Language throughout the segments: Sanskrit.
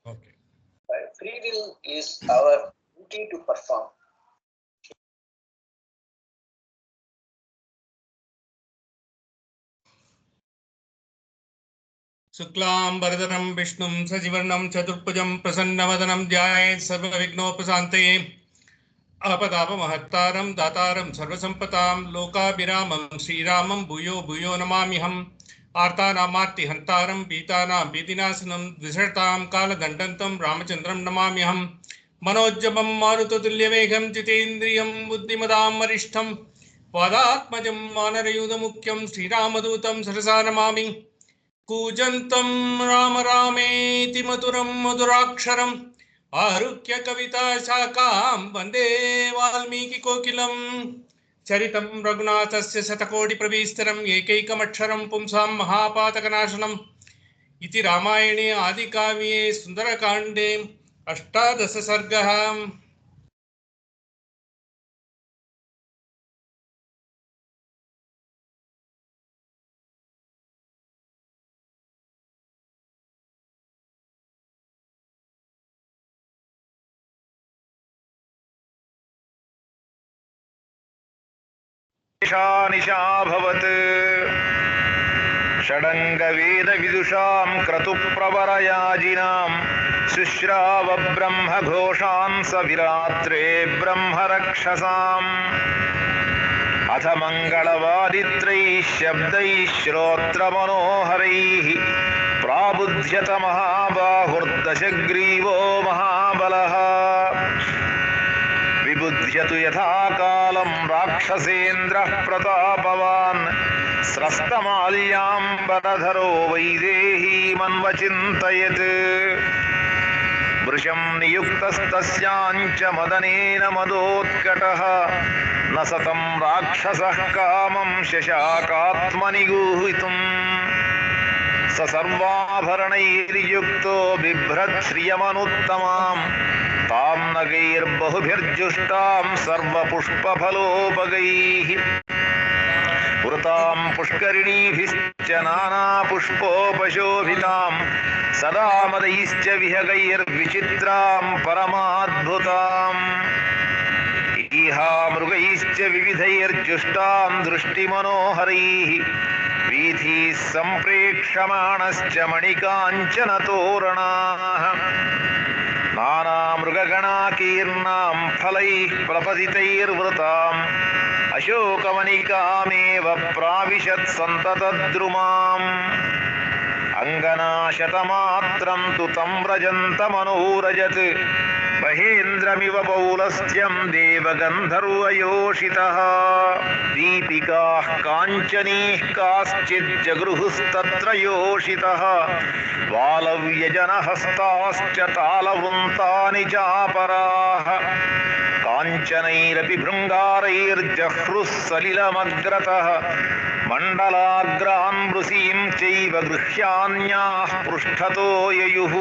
Okay. Free will is our duty to perform. Suklam Bharadaram Vishnum Sajivarnam Chaturpujam Prasannavanam Jayet Sarvavignopasantaye Apadapamahataram Dataram Sarvasampatam Lokabhiramam Sriramam Bhuyo Bhuyo Namamiham Artanamarti Hantaram Pitanam Pitinasanam Dvishartam Kaladandantam Ramachandram Namamiham Manojjabam Marutatulyavegam Jitendriyam Buddhimadam Marishtam Vadatmajam Manarayudamukyam Sriramadootam Sarasa Namami कूजन्तं Ram रामेति मधुरं मधुराक्षरम् आरुह्य कविता शाखां वन्दे वाल्मीकिकोकिलं चरितं रघुनाथस्य शतकोटिप्रविस्तरम् एकैकमक्षरं पुंसां महापातकनाशनम् इति रामायणे आदिकाव्ये सुन्दरकाण्डे 18 सर्गः। निशाभवत् षडङ्गवेदविदुषां क्रतुप्रवरयाजिनां शुश्रावब्रह्मघोषान् सविरात्रे ब्रह्मरक्षसाम् अथ मङ्गलवादित्रैः शब्दैः श्रोत्रमनोहरैः प्राबुध्यत महाबाहुर्दशग्रीवो महाबलः विबुध्यतु यथा कालं राक्षसेन्द्रः प्रतापवान् स्रस्तमाल्याम्बरधरो वैदेहीमन्वचिन्तयत् वृषं नियुक्तस्तस्याञ्च मदनेन मदोत्कटः न सतं राक्षसः कामं शशाकात्मनि गूहितुम् स सर्वाभरणैर्युक्तो बिभ्रच्छ्रियमनुत्तमां तां नगैर्बहुभिर्जुष्टां सर्वपुष्पफलोपगैः वृतां पुष्करिणीभिश्च नानापुष्पोपशोभितां सदा मदैश्च विहगैर्विचित्रां परमाद्भुताम् ईहामृगैश्च विविधैर्जुष्टां दृष्टिमनोहरैः वीथीः सम्प्रेक्षमाणश्च मणिकाञ्चनतोरणाः नानामृगगणाकीर्णां फलैः प्रपतितैर्वृताम् अशोकवनिकामेव प्राविशत् सन्ततद्रुमाम् अङ्गनाशतमात्रं तु तं व्रजन्तमनोरजत् महेन्द्रमिव पौलस्त्यं देवगन्धर्वयोषितः दीपिकाः काञ्चनीः काश्चिज्जगृहुस्तत्र योषितः वालव्यजनहस्ताश्च तालवृन्तानि चापराः काञ्चनैरपि भृङ्गारैर्जह्रुः सलिलमग्रतः मण्डलाग्रान् वृषीं चैव गृह्यान्याः पृष्ठतो ययुः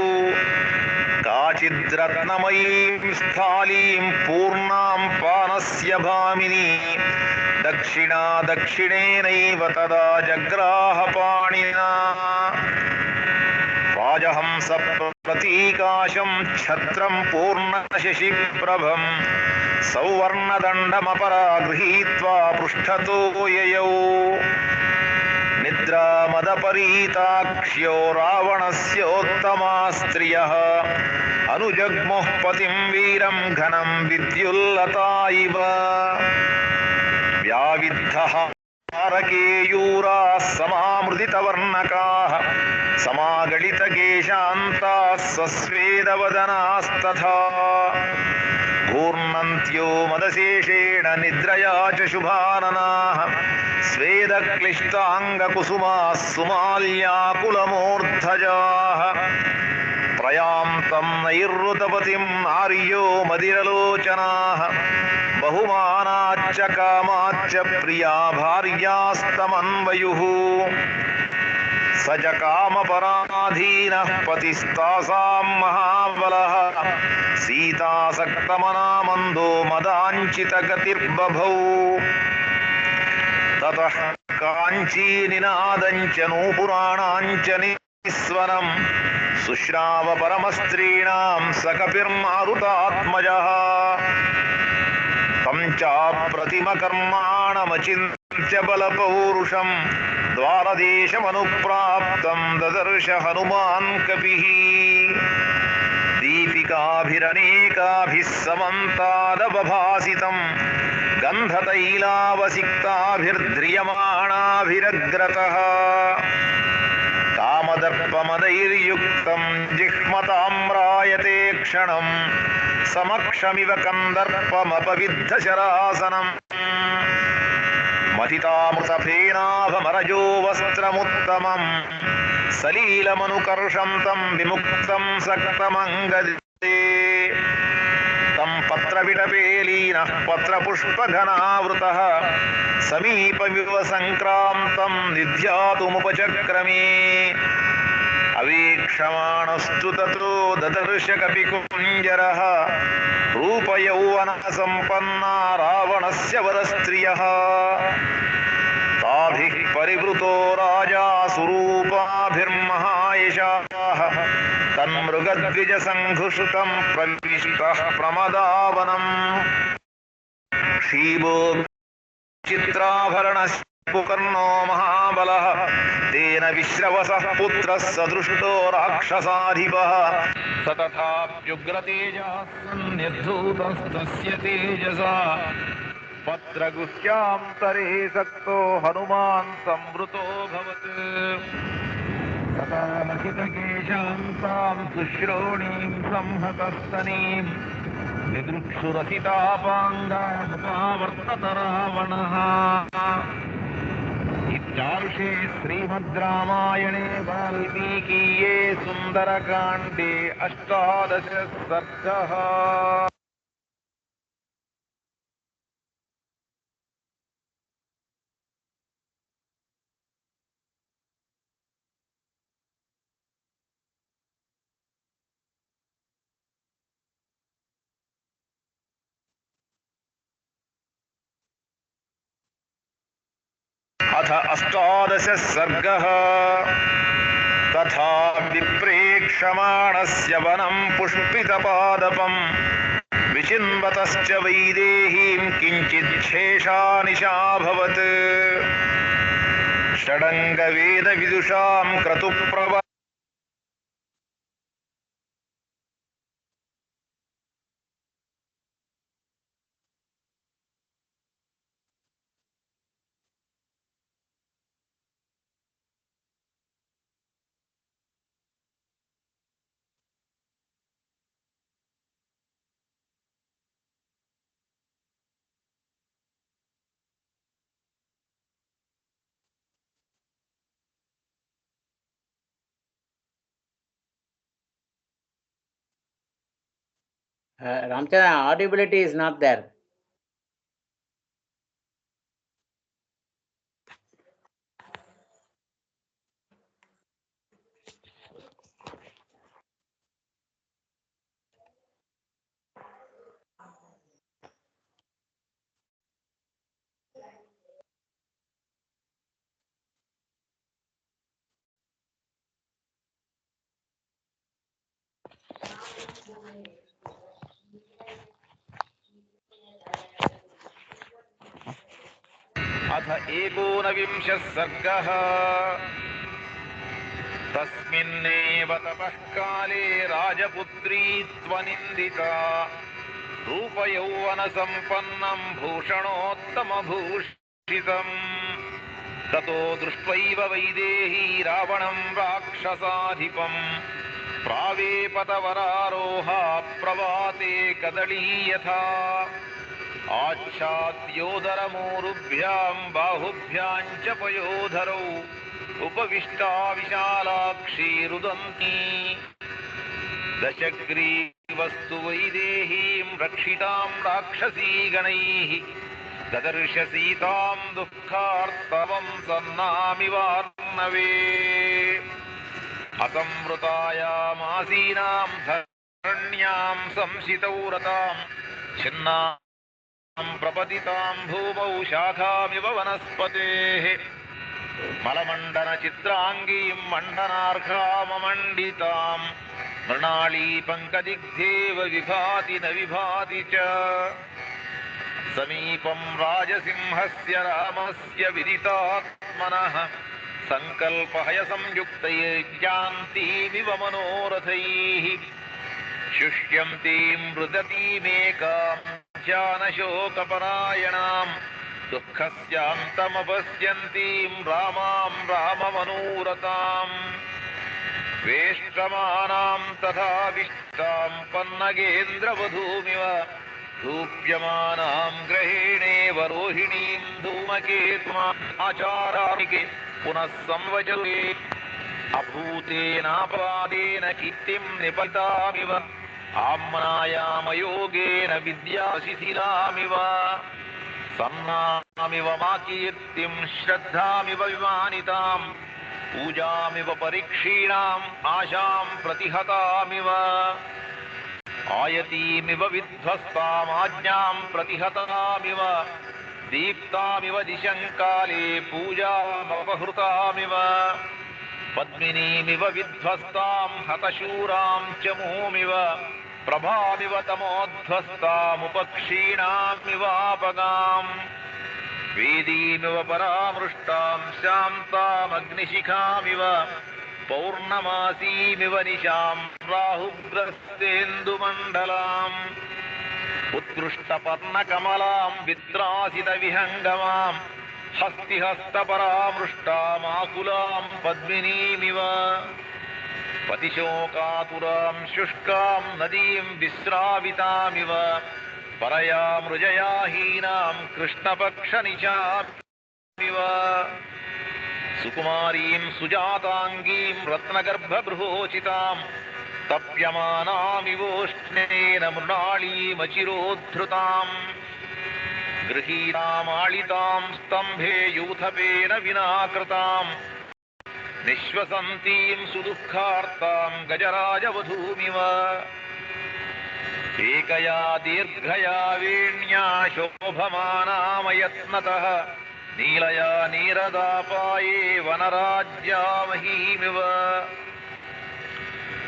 काचिद्रत्नमयीं स्थालीं पूर्णां पानस्य भामिनी दक्षिणा दक्षिणेनैव तदा जग्राहपाणिना राजहंस प्रतीकाशं छत्रं पूर्णशशिप्रभं सौवर्णदण्डमपरा गृहीत्वा पृष्ठतो ययौ निद्रामदपरीताक्ष्यो रावणस्योत्तमा स्त्रियः अनुजग्मुः पतिं वीरं घनं विद्युल्लता इव व्याविद्धः तारकेयूराः समामृदितवर्णकाः समागलितकेशान्ताः सस्वेदवदनास्तथा घूर्णन्त्यो मदशेषेण निद्रया च शुभाननाः स्वेदक्लिष्टाङ्गकुसुमाः सुमाल्याकुलमूर्धजाः त्रयान्तं नैरृतपतिं नार्यो मदिरलोचनाः बहुमानाच्च कामाच्च प्रिया भार्यास्तमन्वयुः स च कामपराधीनः पतिस्तासां महाबलः सीतासक्तमनामन्दो मदाञ्चितगतिर्बभौ ततः काञ्चीनिनादञ्च नूपुराणाञ्च निस्वनं सुश्राव परमस्त्रीणां सकपिर्मारुतात्मजः तं चाप्रतिमकर्माणमचिन्त्य बलपौरुषं द्वारदेशमनुप्राप्तं ददर्श हनुमान् कपिः दीपिकाभिरनेकाभिः समन्तादवभासितं गन्धतैलावसिक्ताभिर्ध्रियमाणाभिरग्रतः कामदर्पमदैर्युक्तं जिह्मताम्रायते क्षणं समक्षमिव कन्दर्पमपविद्धशरासनम् मथितामृतफेनाभमरजो वस्त्रमुत्तमं सलीलमनुकर्षं तं विमुक्तं सक्तमङ्गदे तं पत्रविटपेलीनः पत्रपुष्पघनावृतः समीपमिव सङ्क्रान्तं निध्यातुमुपचक्रमे अवीक्षमाणस्तु ततो ददर्श कपिकुञ्जरः रूपयौवनसम्पन्ना रावणस्य वरस्त्रियः ताभिः परिवृतो राजा सुरूपाभिर्महायशाः तन्मृगद्विजसङ्घुषितं प्रविष्टः प्रमदावनम् क्षीबो चित्राभरणस्फुकर्णो महाबलः तेन विश्रवसः पुत्रः सदृष्टो राक्षसाधिपः स तथाप्युग्रतेजः सन्निद्धूतस्तस्य तेजसा पत्रगुह्यान्तरे सक्तो हनुमान् संवृतोऽभवत् तथा मखितकेशान्तां सुश्रोणीं संहतस्तनीं दिदृक्षुरसितापाङ्गामुपावर्तत रावणः इत्यार्षे श्रीमद् रामायणे वाल्मीकीये सुन्दरकाण्डे 18 सर्गः। अथ 18 सर्गः। तथा विप्रेक्षमाणस्य वनं पुष्पितपादपं विचिन्वतश्च वैदेहीं किञ्चिच्छेषानिशाभवत् षडङ्गवेदविदुषां क्रतुप्रभ Ramchandra, audibility is not there. अथ 19 सर्गः। तस्मिन्नेव तपः काले राजपुत्री त्वनिन्दिता रूपयौवनसम्पन्नं भूषणोत्तमभूषितम् ततो दृष्ट्वैव वैदेही रावणं राक्षसाधिपम् प्रावेपतवरारोहा प्रवाते कदली यथा आच्छाद्योदरमूरुभ्यां बाहुभ्यां च पयोधरौ उपविष्टा विशालाक्षी रुदन्ती दशग्रीवस्तु वैदेहीं रक्षितां राक्षसीगणैः ददर्श सीतां दुःखार्तवं सन्नामिवार्णवे असंवृतायामासीनां धरण्यां संशितौ रतां छिन्नां प्रपतितां भूमौ शाखामिव वनस्पतेः మలమండన చిత్రాంగీం మండనార్ఘామమండితాం మృణాళీ పంకదిగ్ధేవ విభాతి న విభాతి చ సమీపం రాజసింహస్య రామస్య విదితాత్మనః సంకల్పహయ సంయుక్తైర్యాంతీమివ మనోరథైః శుష్యంతీం మృదతీమేకాం ధ్యానశోకపరాయణాం దుఃఖస్యాంతమపశ్యంతీం రామాం రామమనోరతాం వేష్టమానాం తథా విష్టాం పన్నగేంద్రవధూమివ ధూప్యమానాం గ్రహేణేవ రోహిణీం ధూమకేతుమాచారానికి పునః సంవచరే అభూతేనాపవాదేన కీర్తిం నిపతామివ ఆమ్నాయామయోగేన విద్యాశిశిలామివ సన్నామివ మా కీర్తిం శ్రద్ధామివ విమానితాం పూజామివ పరీక్షీణాం ఆశాం ప్రతిహతామివ ఆయతీమివ విధ్వస్తామాజ్ఞాం ప్రతిహతామివ దీప్తామివ దిశంకాలే పూజామపహృతామివ పద్మినీమివ విధ్వస్తాం హతశూరాం చ ముహుమివ ప్రభామివ తమోధ్వస్తాముపక్షీణామివాపగాం వేదీమివ పరామృష్టాం శాంతామగ్నిశిఖామివ పౌర్ణమాసీమివ నిశాం రాహుగ్రస్తేందుమండలాం ఉత్కృష్టపర్ణకమలాం విత్రాసిత విహంగమాం హస్తిహస్తపరామృష్టామాకులాం పద్మినీమివ పతిశోకాతురాం శుష్కాం నదీం విశ్రావితామివ పరయా మృజయాహీనాం కృష్ణపక్షనిశామివ సుకుమారీం సుజాతాంగీం రత్నగర్భబృహోచితాం తప్యమానామివోష్ణేన మృణాళీమచిరోద్ధృతాం గృహీతామాళితాం స్తంభే యూథపేన వినాకృతాం నిశ్వసంతీం సుదుఃఖార్తాం గజరాజవధూమివ ఏకయా దీర్ఘయా వేణ్యా శోభమానామయత్నతః నీలయా నీరదాపాయే వనరాజ్యామహీమివ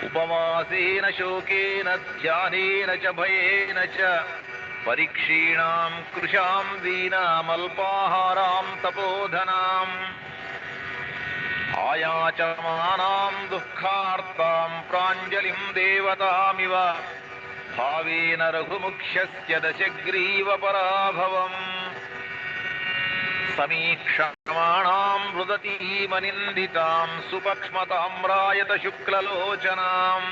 ఉపవాసేన శోకేన ధ్యానేన చ భయేన చ పరీక్షీణాం కృశాం దీనామల్పాహారాం తపోధనాం ఆయాచమానాం దుఃఖార్తాం ప్రాంజలిం దేవతామివ భావేన రఘుముఖ్యస్య దశగ్రీవ పరాభవం సమీక్షమాణాం రుదతీమనిందితాం సుపక్ష్మతామ్రాయత శుక్లలోచనాం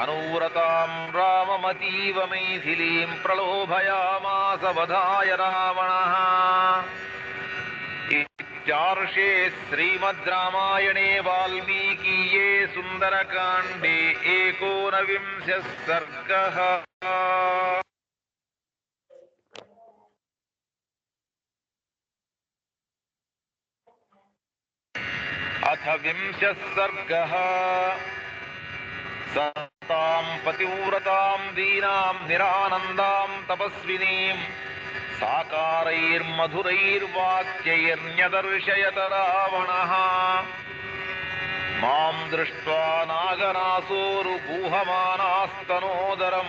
అనూరతాం రామమతీవ మైథిలీం ప్రలోభయామాస వధాయ రావణః ఇత్యార్షే శ్రీమద్ రామాయణే వాల్మీకీయే సుందరకాండే ఏకోనవింశः సర్గः అథ వింశः సర్గः సతాం పతివ్రతాం దీనాం నిరానందాం తపస్వినీం సాకారైర్మధురైర్వాక్యైర్న్యదర్శయత రావణః మాం దృష్ట్వా నాగనాసోరుగూహమానాస్తనోదరం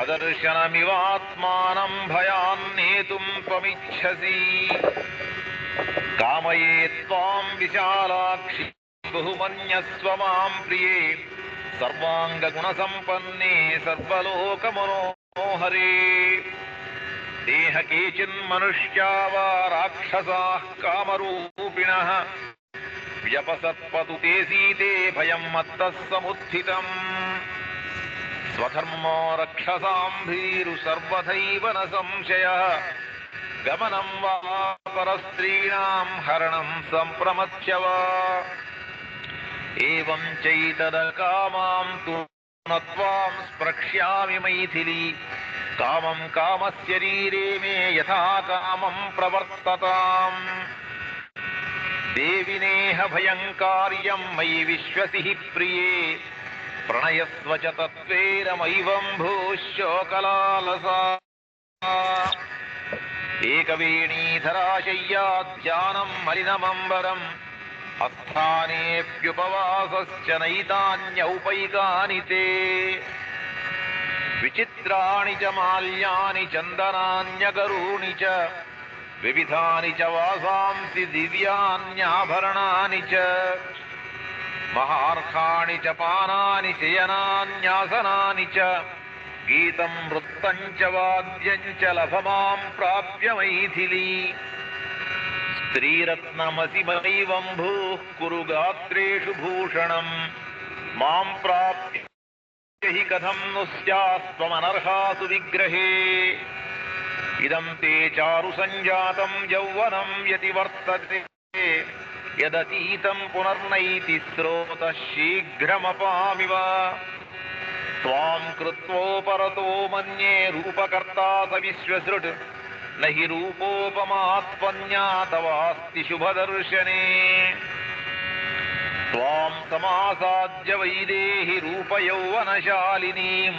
అదర్శనమివాత్మానం భయాన్నేతుం త్వమిచ్ఛసి కామయే త్వాం విశాలాక్షి బహుమన్యస్వ మాం ప్రియే సర్వాంగగుణసంపన్నే సర్వలోకమనోహరే దేహ కేచిన్మనుష్యా వా రాక్షసాః కామరూపిణః వ్యపసత్పతు తే సీతే భయం మత్తః సముత్థితం స్వధర్మో రక్షసాం భీరు సర్వథైవ న సంశయః గమనం వా పరస్త్రీణాం హరణం సంప్రమథ్య వా ఏవం చైతదకామాం తు నత్వాం స్పృక్ష్యామి మైథిలీ కామం కామశరీరే మే యథా కామం ప్రవర్తతాం దేవినేహ భయంకార్యం మయి విశ్వసి ప్రియే ప్రణయస్వ చ తత్వేన మైవం భూశోకలాలసా ఏకవేణీధరాశయ్యాధ్యానం మలినమంబరం అస్థానేప్యుపవాసశ్చ నైతాన్యౌపైకాని తే విచిత్రాణి చ మాల్యాని చందనాన్యగరూణి చ వివిధాని చ వాసాంసి దివ్యాన్యాభరణాని చ మహార్ఘాణి చ పానాని శయనాన్యాసనాని చ గీతం వృత్తం చ వాద్యం చ లభమాం ప్రాప్య మైథిలీ స్త్రీరత్నమసిమైవం భూః కురు గాత్రేషు భూషణం మాం ప్రాప్య హి కథం ను స్యాస్త్వమనర్హాసు విగ్రహే ఇదం తే చారు సంజాతం యౌవనం యతివర్తతే యదతీతం పునర్నైతి శ్రోతః శీఘ్రమపామివ త్వాం కృత్వోపరతో మన్యే రూపకర్తా స విశ్వసృట్ నహి రూపోపమాత్పన్యా తవాస్తి శుభదర్శనే త్వాం సమాసాద్య వైదేహి రూపయౌవనశాలినీం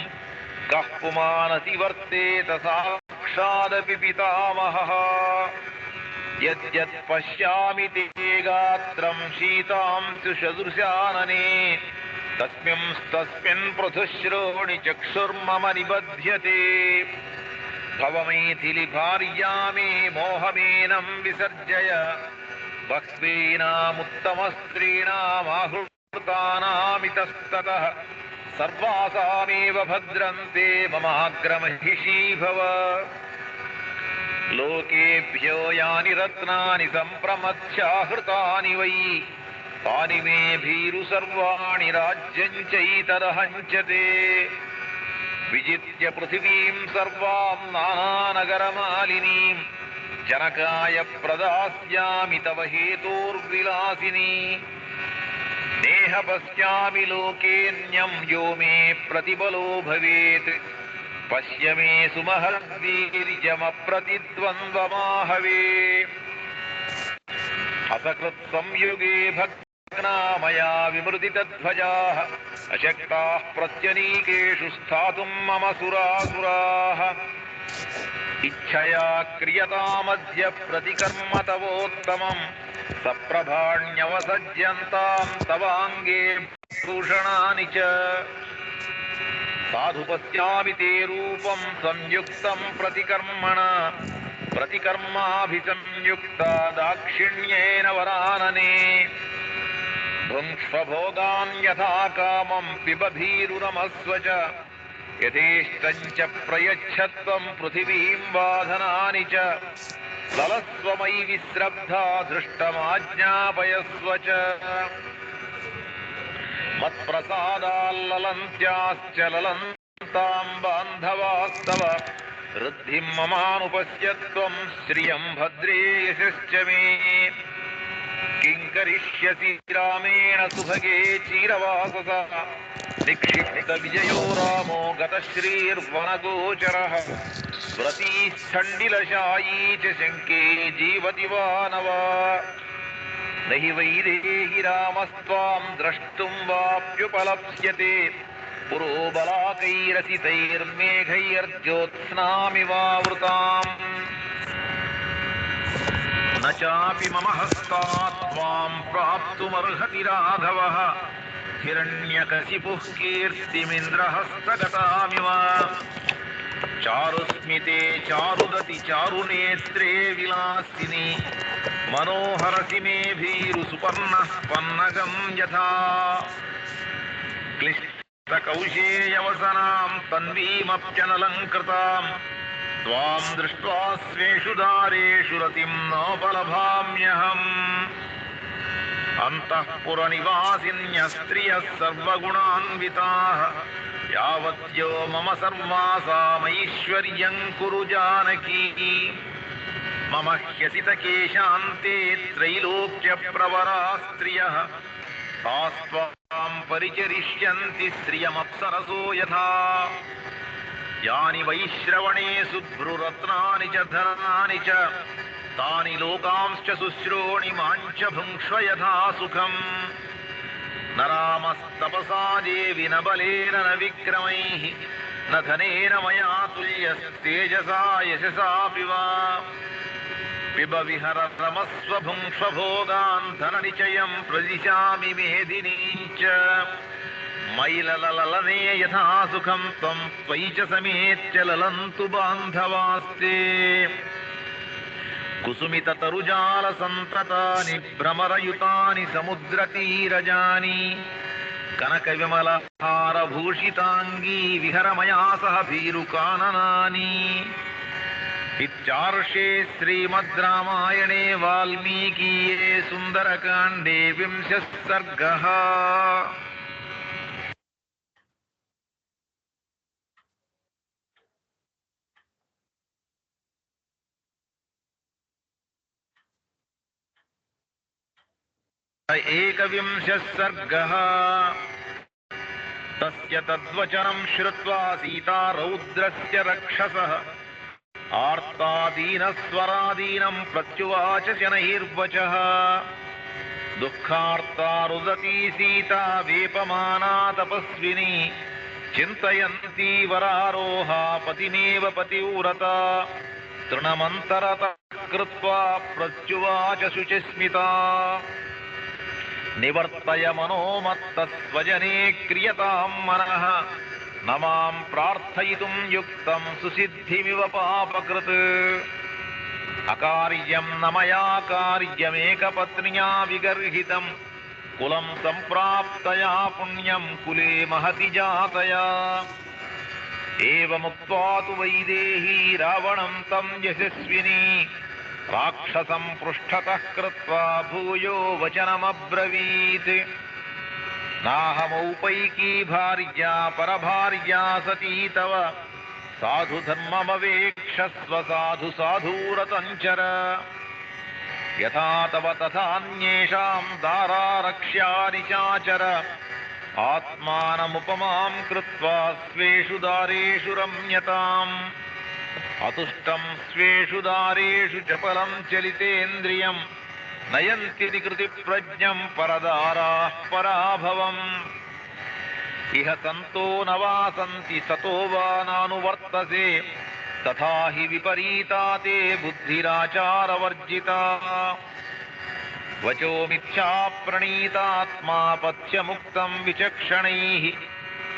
కః పుమానసి వర్తేత సాక్షాదపి పితామహః యద్యత్ పశ్యామి తే గాత్రం శీతాంశు సదృశాననే తస్మిన్ పృథుశ్రోణి చక్షుర్మమ నిబధ్యతే భవ మైథిలి భార్యా మే మోహమేనం విసర్జయ బహ్వీనాముత్తమస్త్రీణామాహృతానామితస్తతః సర్వాసామేవ భద్రంతే మమాగ్రమహిషీ భవ లోకేభ్యో యాని రత్నాని సంప్రమథ్యాహృతాని వై తాని మే భీరు సర్వాణి రాజ్యం చైతదహం చ తే విజిత్య పృథివీం సర్వాం నానానగరమాలినీం జనకాయ ప్రదాస్యామి తవ హేతోర్విలాసిని నేహ పశ్యామి లోకేన్యం యో మే ప్రతిబలో భవేత్ పశ్య మే సుమహద్వీర్యమప్రతిద్వంద్వమాహవే అసకృత్ సంయుగే భగ్నా మయా విమృతితధ్వజాః అశక్తాః ప్రత్యనీకేషు స్థాతుం మమ సురాసురాః ఇచ్ఛయా క్రియతామద్య ప్రతికర్మ తవోత్తమం సప్రభాణ్యవసజ్యంతాం తవాంగే భూషణాని చ సాధు పశ్యామి తే రూపం సంయుక్తం ప్రతికర్మాభిసంయుక్తా దాక్షిణ్యేన వరాననే భుంక్ష్వభోగాన్ యథా కామం పిబ భీరురమస్వ చ యథేష్టం చ ప్రయచ్ఛత్వం పృథివీం బాధనాని చ లలస్వ మయి విశ్రబ్ధా దృష్టమాజ్ఞాపయస్వ చ మత్ప్రసాదాల్లలంత్యాశ్చ లలంతాం బాంధవాస్తవ వృద్ధిం మమానుపశ్యత్వం శ్రియం భద్రే యశశ్చ మే కిం కరిష్యసి రామేణ సుభగే చీరవాసస నిక్షిప్త విజయో రామో గతశ్రీర్వనగోచరః వ్రతీశ్చండిలశాయీ చ శంకే జీవతి వానవా నహి వైదేహి రామస్త్వాం ద్రష్టుం వాప్యుపలప్స్యతే పురోబలాకైరసితైర్మేఘైర్జ్యోత్స్నామివావృతాం న చాపి మమ హస్తాత్ త్వాం ప్రాప్తుమర్హతి రాఘవః హిరణ్యకశిపుః కీర్తిమింద్రహస్తగతామివ చారుస్మితే చారుదతి చారునేత్రే విలాసిని మనోహరసి మే భీరు సుపర్ణః పన్నగం యథా క్లిష్టకౌశేయవసనాం తన్వీమప్యనలంకృతాం త్వాం దృష్ట్వా స్వేషు దారేషు రతిం నోపలభామ్యహం అంతఃపురనివాసిన్యః స్త్రియః సర్వగుణాన్వితాః యావద్యో మమ సర్వాసామైశ్వర్యం కురు జానకీ మమ హ్యసితకేశాంతే త్రైలోక్యప్రవరా స్త్రియః తాస్త్వాం పరిచరిష్యంతి శ్రియమప్సరసో యథా యాని వైశ్రవణే సుభ్రురత్నాని చ ధనాని చ తాని లోకాంశ్చ శుశ్రోణి మాంచ భుంక్ష్వ యథా సుఖం న రామస్తపసా దేవి న బలేన న విక్రమైః न धनेन मया तुल्यस्तेजसा यशसापि वा पिब विहर रमस्व भुङ्क्ष्व भोगान् धननिचयं प्रदिशामि मेदिनीञ्च मैलललने यथा सुखं त्वं त्वयि च समेत्य ललन्तु बान्धवास्ते कुसुमिततरुजालसन्ततानि भ्रमरयुतानि समुद्रतीरजानि कनकविमलहारभूषिताङ्गी विहरमया सह भीरुकाननानि। इत्यार्षे श्रीमद् रामायणे वाल्मीकीये सुन्दरकाण्डे 20 सर्गः। एकविंशः सर्गः। तस्य तद्वचनं श्रुत्वा सीता रौद्रस्य रक्षसः आर्तादीनस्वरादीनं प्रत्युवाच शनैर्वचः। दुःखार्ता रुदती सीता वेपमाना तपस्विनी चिन्तयन्ती वरारोहा पतिमेव पतिव्रता तृणमन्तरतः कृत्वा प्रत्युवाच शुचिस्मिता। निवर्तय मनोमत्तस्वजने क्रियतां मनः न मां प्रार्थयितुं युक्तं सुसिद्धिमिव पापकृत्। अकार्यं न मया कार्यमेकपत्न्या विगर्हितं कुलं सम्प्राप्तया पुण्यं कुले महति जातया। एवमुक्त्वा तु वैदेही रावणं तं यशस्विनी राक्षसं पृष्ठतः कृत्वा भूयो वचनमब्रवीत्। नाहमौपैकी भार्या परभार्या सती तव साधु धर्ममवेक्षस्व साधु साधूरतञ्चर। यथा तव तथान्येषां दारारक्ष्यानि चाचर आत्मानमुपमां कृत्वा स्वेषु दारेषु रम्यताम्। अतुष्टं स्वेषु दारेषु चपलं चलितेन्द्रियं नयन्ति कृतिप्रज्ञं परदाराः पराभवम्। इह सन्तो न वासन्ति सतो वा नानुवर्तसे तथा हि विपरीता ते बुद्धिराचारवर्जिता। वचो मिथ्या प्रणीतात्मा पथ्यमुक्तं विचक्षणैः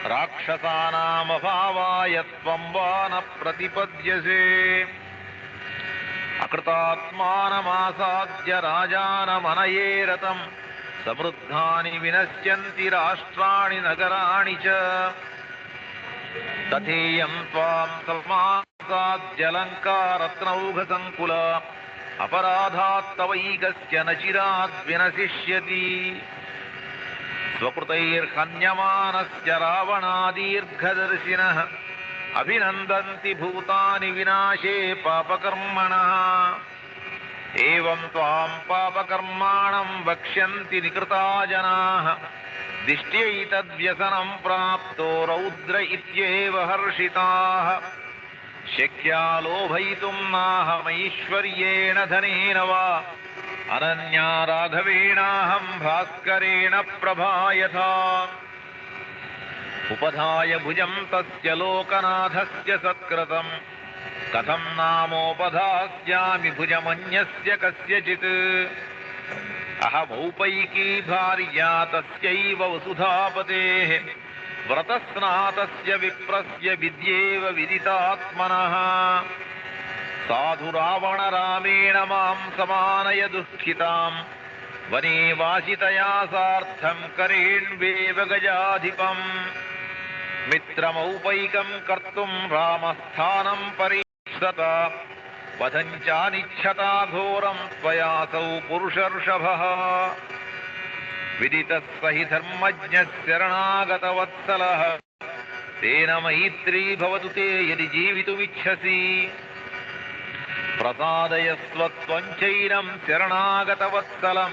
राक्षसानामभावाय त्वं वा न प्रतिपद्यसे। अकृतात्मानमासाद्य राजानमनये रतं समृद्धानि विनश्यन्ति राष्ट्राणि नगराणि च। तथेयं त्वां समासाद्य लङ्कारत्नौघसङ्कुल अपराधात्तवैकस्य न चिराद्विनशिष्यति। स्वकृतैर्हन्यमानस्य रावणादीर्घदर्शिनः अभिनन्दन्ति भूतानि विनाशे पापकर्मणः। एवं त्वां पापकर्माणं वक्ष्यन्ति निकृता जनाः दिष्ट्यैतद्व्यसनं प्राप्तो रौद्र इत्येव हर्षिताः। शक्या लोभयितुं नाहमैश्वर्येण धनेन वा अनन्या राघवेणाहं भास्करेण प्रभायथा। उपधाय भुजं तस्य लोकनाथस्य सत्कृतं कथं नामोपधास्यामि भुजमन्यस्य कस्यचित्। अहमौपैकी भार्या तस्यैव वसुधापतेः व्रतस्नातस्य विप्रस्य विद्येव विदितात्मनः। साधु रावण रामेण मां समानय दुःखितां वने वासितया सार्धं करेण्वेव गजाधिपम्। मित्रमौपैकं कर्तुं रामस्थानं परीक्षत वधं चानिच्छता घोरं त्वयासौ पुरुषर्षभः। विदितः स हि धर्मज्ञः शरणागतवत्सलः तेन मैत्री भवतु ते यदि जीवितुमिच्छसि। प्रसादयस्व त्वं चैनं शरणागतवत्सलं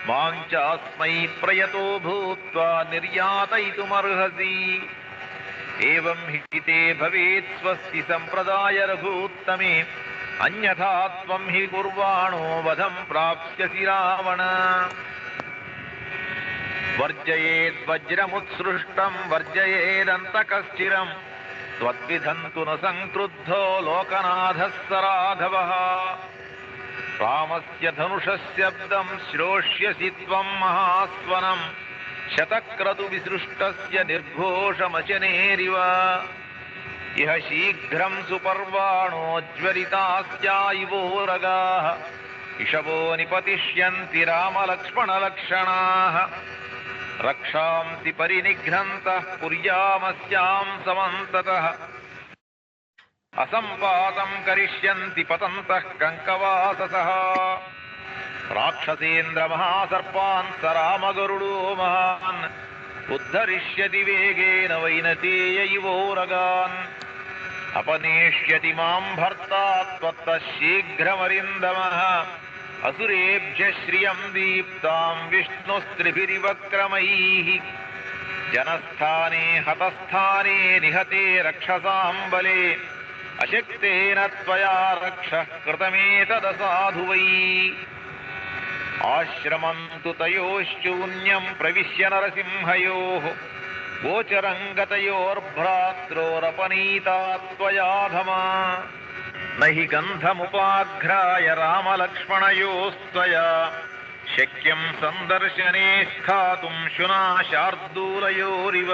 मां चास्मै प्रयतो भूत्वा निर्यातयितुमर्हसि। एवं हि ते भवेत् स्वस्ति सम्प्रदाय रघूत्तमे अन्यथा त्वं हि कुर्वाणो वधं प्राप्स्यसि रावण। वर्जयेद्वज्रमुत्सृष्टं वर्जयेदन्तकश्चिरं त्वद्विधन्तु न संक्रुद्धो लोकनाथः स राघवः रामस्य धनुषशब्दं श्रोष्यसि त्वं महास्वनं शतक्रतुविसृष्टस्य निर्घोषमशनेरिव इह शीघ्रं सुपर्वाणोज्ज्वलितास्यायिवोरगाः इषवो निपतिष्यन्ति रामलक्ष्मणलक्षणाः रक्षांसि परिनिघ्नन्तः कुर्यामस्यां समन्ततः असम्पातं करिष्यन्ति पतन्तः कङ्कवाससः राक्षसेन्द्रमहासर्पान् स रामगरुडो महान् उद्धरिष्यति वेगेन वैनतेय इवोरगान् अपनेष्यति मां भर्ता त्वत्तः शीघ्रमरिन्दमः असुरेभ्यः श्रियं दीप्तां विष्णुस्त्रिभिरिवक्रमैः जनस्थाने हतस्थाने निहते रक्षसां बले अशक्तेन त्वया रक्षः कृतमेतदसाधु वै आश्रमन्तु तयोश्चून्यं प्रविश्य नरसिंहयोः गोचरं गतयोर्भ्रात्रोरपनीता त्वयाधमा न हि गन्धमुपाघ्राय रामलक्ष्मणयोस्त्वया शक्यं सन्दर्शने स्थातुं शुना शार्दूलयोरिव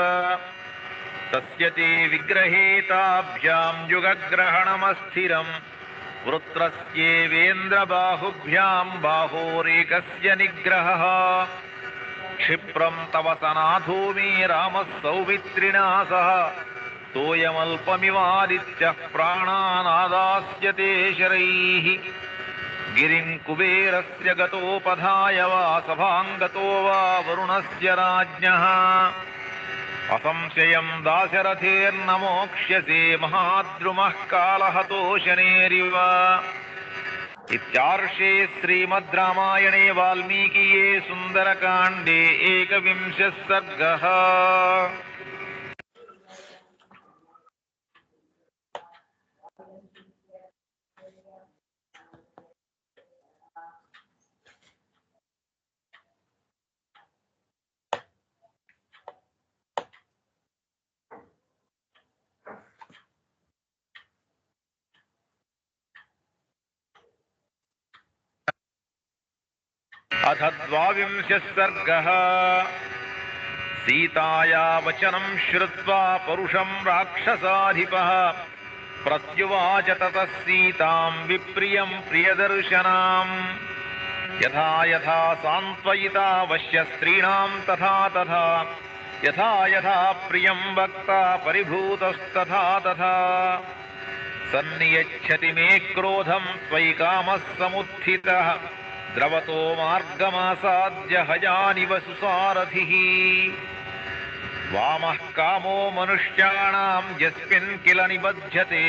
तस्य ते विग्रहेताभ्यां युगग्रहणमस्थिरं वृत्रस्येवेन्द्रबाहुभ्यां बाहोरेकस्य निग्रहः क्षिप्रं तव सनाथो मे रामः सौमित्रिणा सह तोयमल्पमिवादित्यः प्राणानादास्यते शरैः गिरिं कुबेरस्य गतोपधाय वा सभाङ्गतो वा वरुणस्य राज्ञः असंशयं दाशरथेर्न मोक्ष्यसे महाद्रुमः कालहतोशनेरिव इत्यार्षे श्रीमद् रामायणे वाल्मीकिये सुन्दरकाण्डे एकविंशः सर्गः। अथ द्वाविंशः सर्गः। सीताया वचनं श्रुत्वा परुषं राक्षसाधिपः प्रत्युवाच ततः सीतां विप्रियं प्रियदर्शनाम् यथा यथा सान्त्वयिता वश्य स्त्रीणां तथा तथा यथा यथा प्रियं वक्ता परिभूतस्तथा तथा सन्नियच्छति मे क्रोधं त्वयि कामः समुत्थितः द्रवतो मार्गमासाद्य हयानिव सुसारथिः वामः कामो मनुष्याणां यस्मिन् किल निबध्यते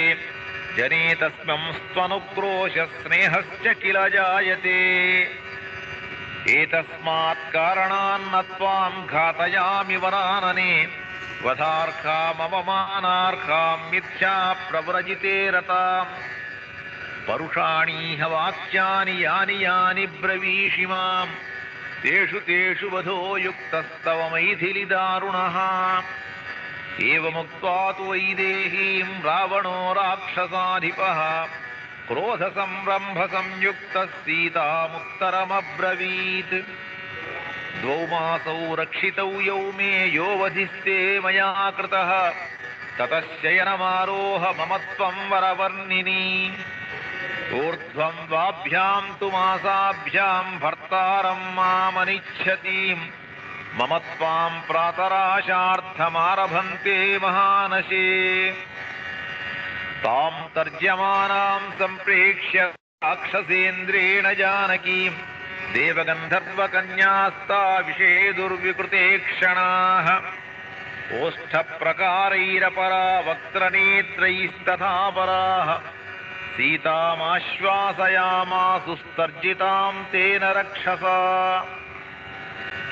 जने तस्मिंस्त्वनुक्रोशः स्नेहश्च किल जायते एतस्मात् कारणान्न त्वां घातयामि वरानने वधार्हामवमानार्हां मिथ्या प्रव्रजिते रताम् परुषाणीह वाक्यानि यानि यानि ब्रवीषि मां तेषु तेषु वधो युक्तस्तव मैथिलिदारुणः एवमुक्त्वा तु वैदेहीं रावणो राक्षसाधिपः क्रोधसंरम्भसंयुक्तः सीतामुत्तरमब्रवीत् द्वौ मासौ रक्षितौ यौ मे यो वधिस्ते मया कृतः ततः शयनमारोह मम त्वं वरवर्णिनी ऊर्ध्वं द्वाभ्यां तु मासाभ्यां भर्तारं मामनिच्छतीं मम त्वां प्रातराशार्थमारभन्ते महानशे तां तर्ज्यमानां सम्प्रेक्ष्य राक्षसेन्द्रेण जानकीं देवगन्धर्वकन्यास्ता विषेदुर्विकृते क्षणाः ओष्ठप्रकारैरपरा वक्त्रनेत्रैस्तथा पराः सीतामाश्वासयामासुस्तर्जितां तेन रक्षसा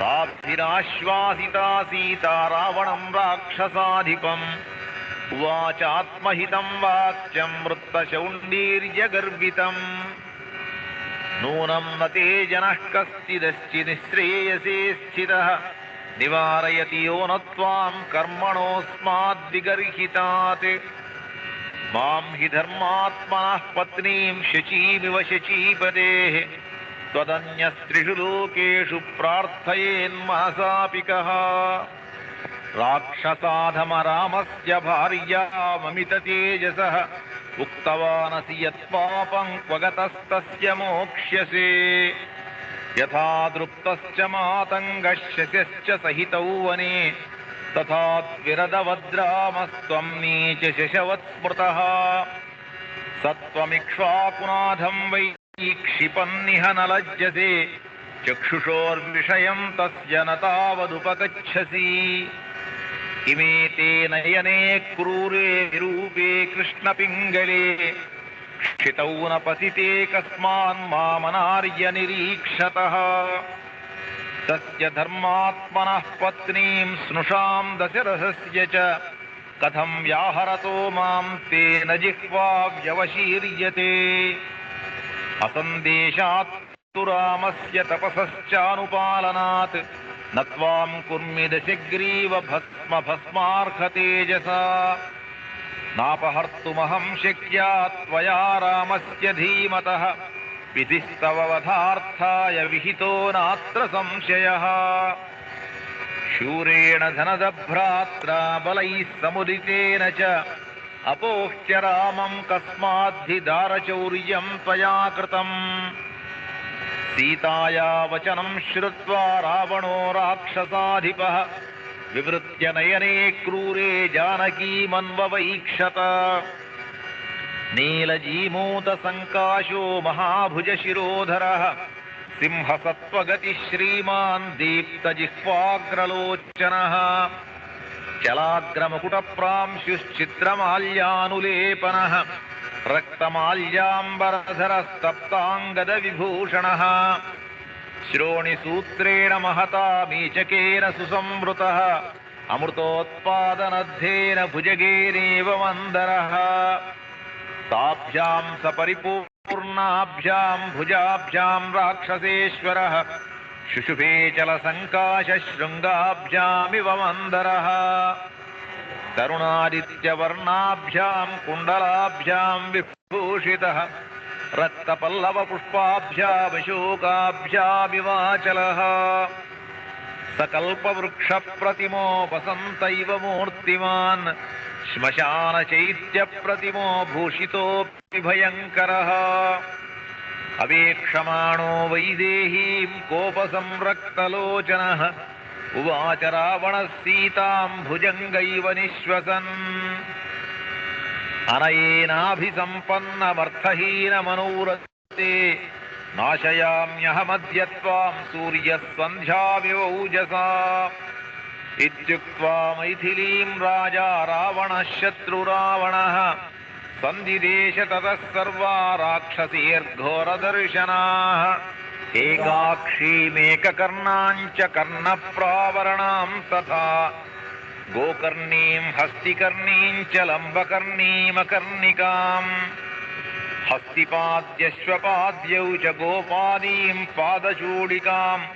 ताभिराश्वासिता सीता रावणं राक्षसाधिपम् उवाचात्महितं वाक्यं वृत्तशौण्डीर्यगर्वितम् नूनं न ते जनः कश्चिदश्चिन्निःश्रेयसे स्थितः निवारयति यो न त्वां कर्मणोऽस्माद्विगर्हितात् मां हि धर्मात्मनः पत्नीं शचीमिव शचीपतेः त्वदन्यस्त्रिषु लोकेषु प्रार्थयेन्मनसापि कः राक्षसाधमरामस्य भार्याममिततेजसः उक्तवानसि यत्पापं क्वगतस्तस्य मोक्ष्यसे यथा दृप्तश्च मातङ्गश्यश्च सहितौ वने तथा द्विरदवद्रामस्त्वं नीच शशवत् स्मृतः सत्त्वमिक्ष्वाकुनाथं वै क्षिपन्निह न लज्जसे चक्षुषोर्विषयं तस्य न तावदुपगच्छसि इमेते नयने क्रूरे रूपे कृष्णपिङ्गले क्षितौ न पतिते कस्मान्मामनार्य निरीक्षतः तस्य धर्मात्मनः पत्नीं स्नुषां दशरथस्य च कथं व्याहरतो मां तेन जिह्वा व्यवशीर्यते असन्देशात् तु रामस्य तपसश्चानुपालनात् न त्वां कुर्मि दशग्रीव भस्मार्हतेजसा नापहर्तुमहं शक्या त्वया रामस्य धीमतः विधिस्तव वधार्थाय विहितो नात्र संशयः शूरेण धनदभ्रात्रा बलैः समुदितेन च अपोह्य रामं कस्माद्धि दारचौर्यं त्वया कृतम् सीताया वचनं श्रुत्वा रावणो राक्षसाधिपः विवृत्य नयने क्रूरे जानकीमन्ववैक्षत नीलजीमूतसङ्काशो महाभुजशिरोधरः सिंहसत्त्वगतिः श्रीमान् दीप्तजिह्वाग्रलोचनः चलाग्रमकुटप्रांशुश्चित्रमाल्यानुलेपनः रक्तमाल्याम्बरधरस्तप्ताङ्गदविभूषणः श्रोणिसूत्रेण महता मीचकेन सुसंवृतः अमृतोत्पादनद्धेन भुजगेनेव मन्दरः ताभ्यां सपरिपूर्णाभ्यां भुजाभ्यां राक्षसेश्वरः शुशुभे चलसङ्काशशृङ्गाभ्यामिव मन्दरः तरुणादित्यवर्णाभ्यां कुण्डलाभ्यां विभूषितः रक्तपल्लवपुष्पाभ्यामशोकाभ्यामिवाचलः सकल्पवृक्षप्रतिमोपसन्तैव मूर्तिमान् श्मशानचैत्यप्रतिमो भूषितोऽपि भयङ्करः अवेक्षमाणो वैदेहीं कोपसंरक्तलोचनः उवाच रावणः सीतां भुजङ्गैव निःश्वसन् अनयेनाभिसम्पन्नमर्थहीनमनोरथे नाशयाम्यहमद्य त्वां सूर्यस्सन्ध्यामिव ऊजसा इत्युक्त्वा मैथिलीं राजा रावणः शत्रुरावणः सन्दिदेश ततः सर्वा राक्षसीर्घोरदर्शनाः एकाक्षीमेककर्णाञ्च कर्णप्रावरणां तथा गोकर्णीं हस्तिकर्णीं च लम्बकर्णीमकर्णिकाम् हस्तिपाद्यश्वपाद्यौ च गोपादीं पादचूडिकाम्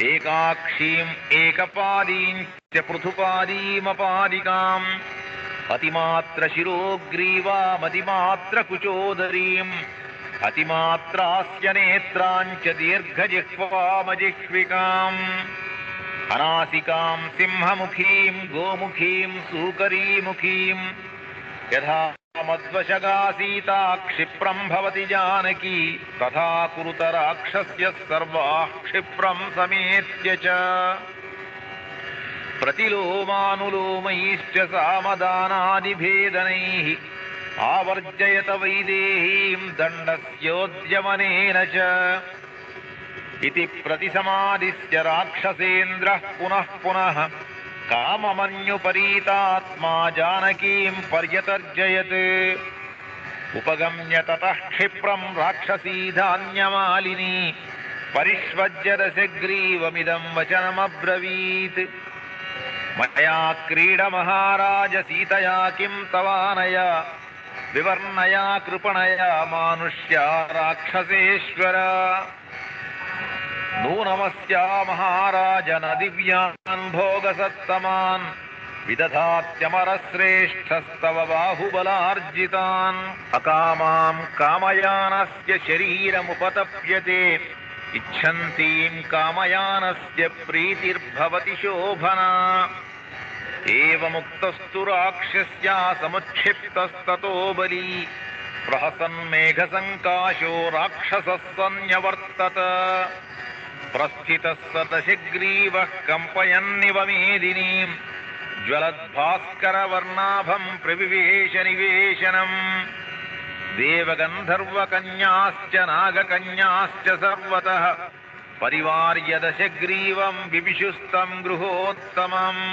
एकाक्षीम् एकपादीं च पृथुपादीमपादिकाम् अतिमात्रशिरोग्रीवामतिमात्रकुचोदरीम् अतिमात्रास्य नेत्राञ्च दीर्घजिह्वामजिह्विकाम् अनासिकां सिंहमुखीं गोमुखीं सूकरीमुखीं यथा मद्वशगा सीता क्षिप्रं भवति जानकी तथा कुरुत राक्षस्य सर्वाः क्षिप्रं समेत्य च प्रतिलोमानुलोमैश्च सामदानादिभेदनैः आवर्जयत वैदेहीं दण्डस्योद्यमनेन च इति प्रतिसमादिश्य राक्षसेन्द्रः पुनः पुनः काममन्युपरीतात्मा जानकीं पर्यतर्जयत् उपगम्य ततः क्षिप्रं राक्षसी धान्यमालिनी परिष्वज्य दशग्रीवमिदं वचनमब्रवीत् मया क्रीड महाराज सीतया किं तवानया विवर्णया कृपणया मानुष्या राक्षसेश्वर नूनमस्या महाराज न दिव्यान् भोगसत्तमान् विदधात्यमरश्रेष्ठस्तव बाहुबलार्जितान् अकामां कामयानस्य शरीरमुपतप्यते इच्छन्तीं कामयानस्य प्रीतिर्भवति शोभना एवमुक्तस्तु राक्षस्या समुच्छिप्तस्ततो बली प्रहसन्मेघसङ्काशो राक्षसः सन्न्यवर्तत प्रस्थितः स दशग्रीवः कम्पयन्निव मेदिनीम् ज्वलद्भास्करवर्णाभं प्रविवेश निवेशनम् देवगन्धर्वकन्याश्च नागकन्याश्च सर्वतः परिवार्य दशग्रीवं विविशुस्तं गृहोत्तमम्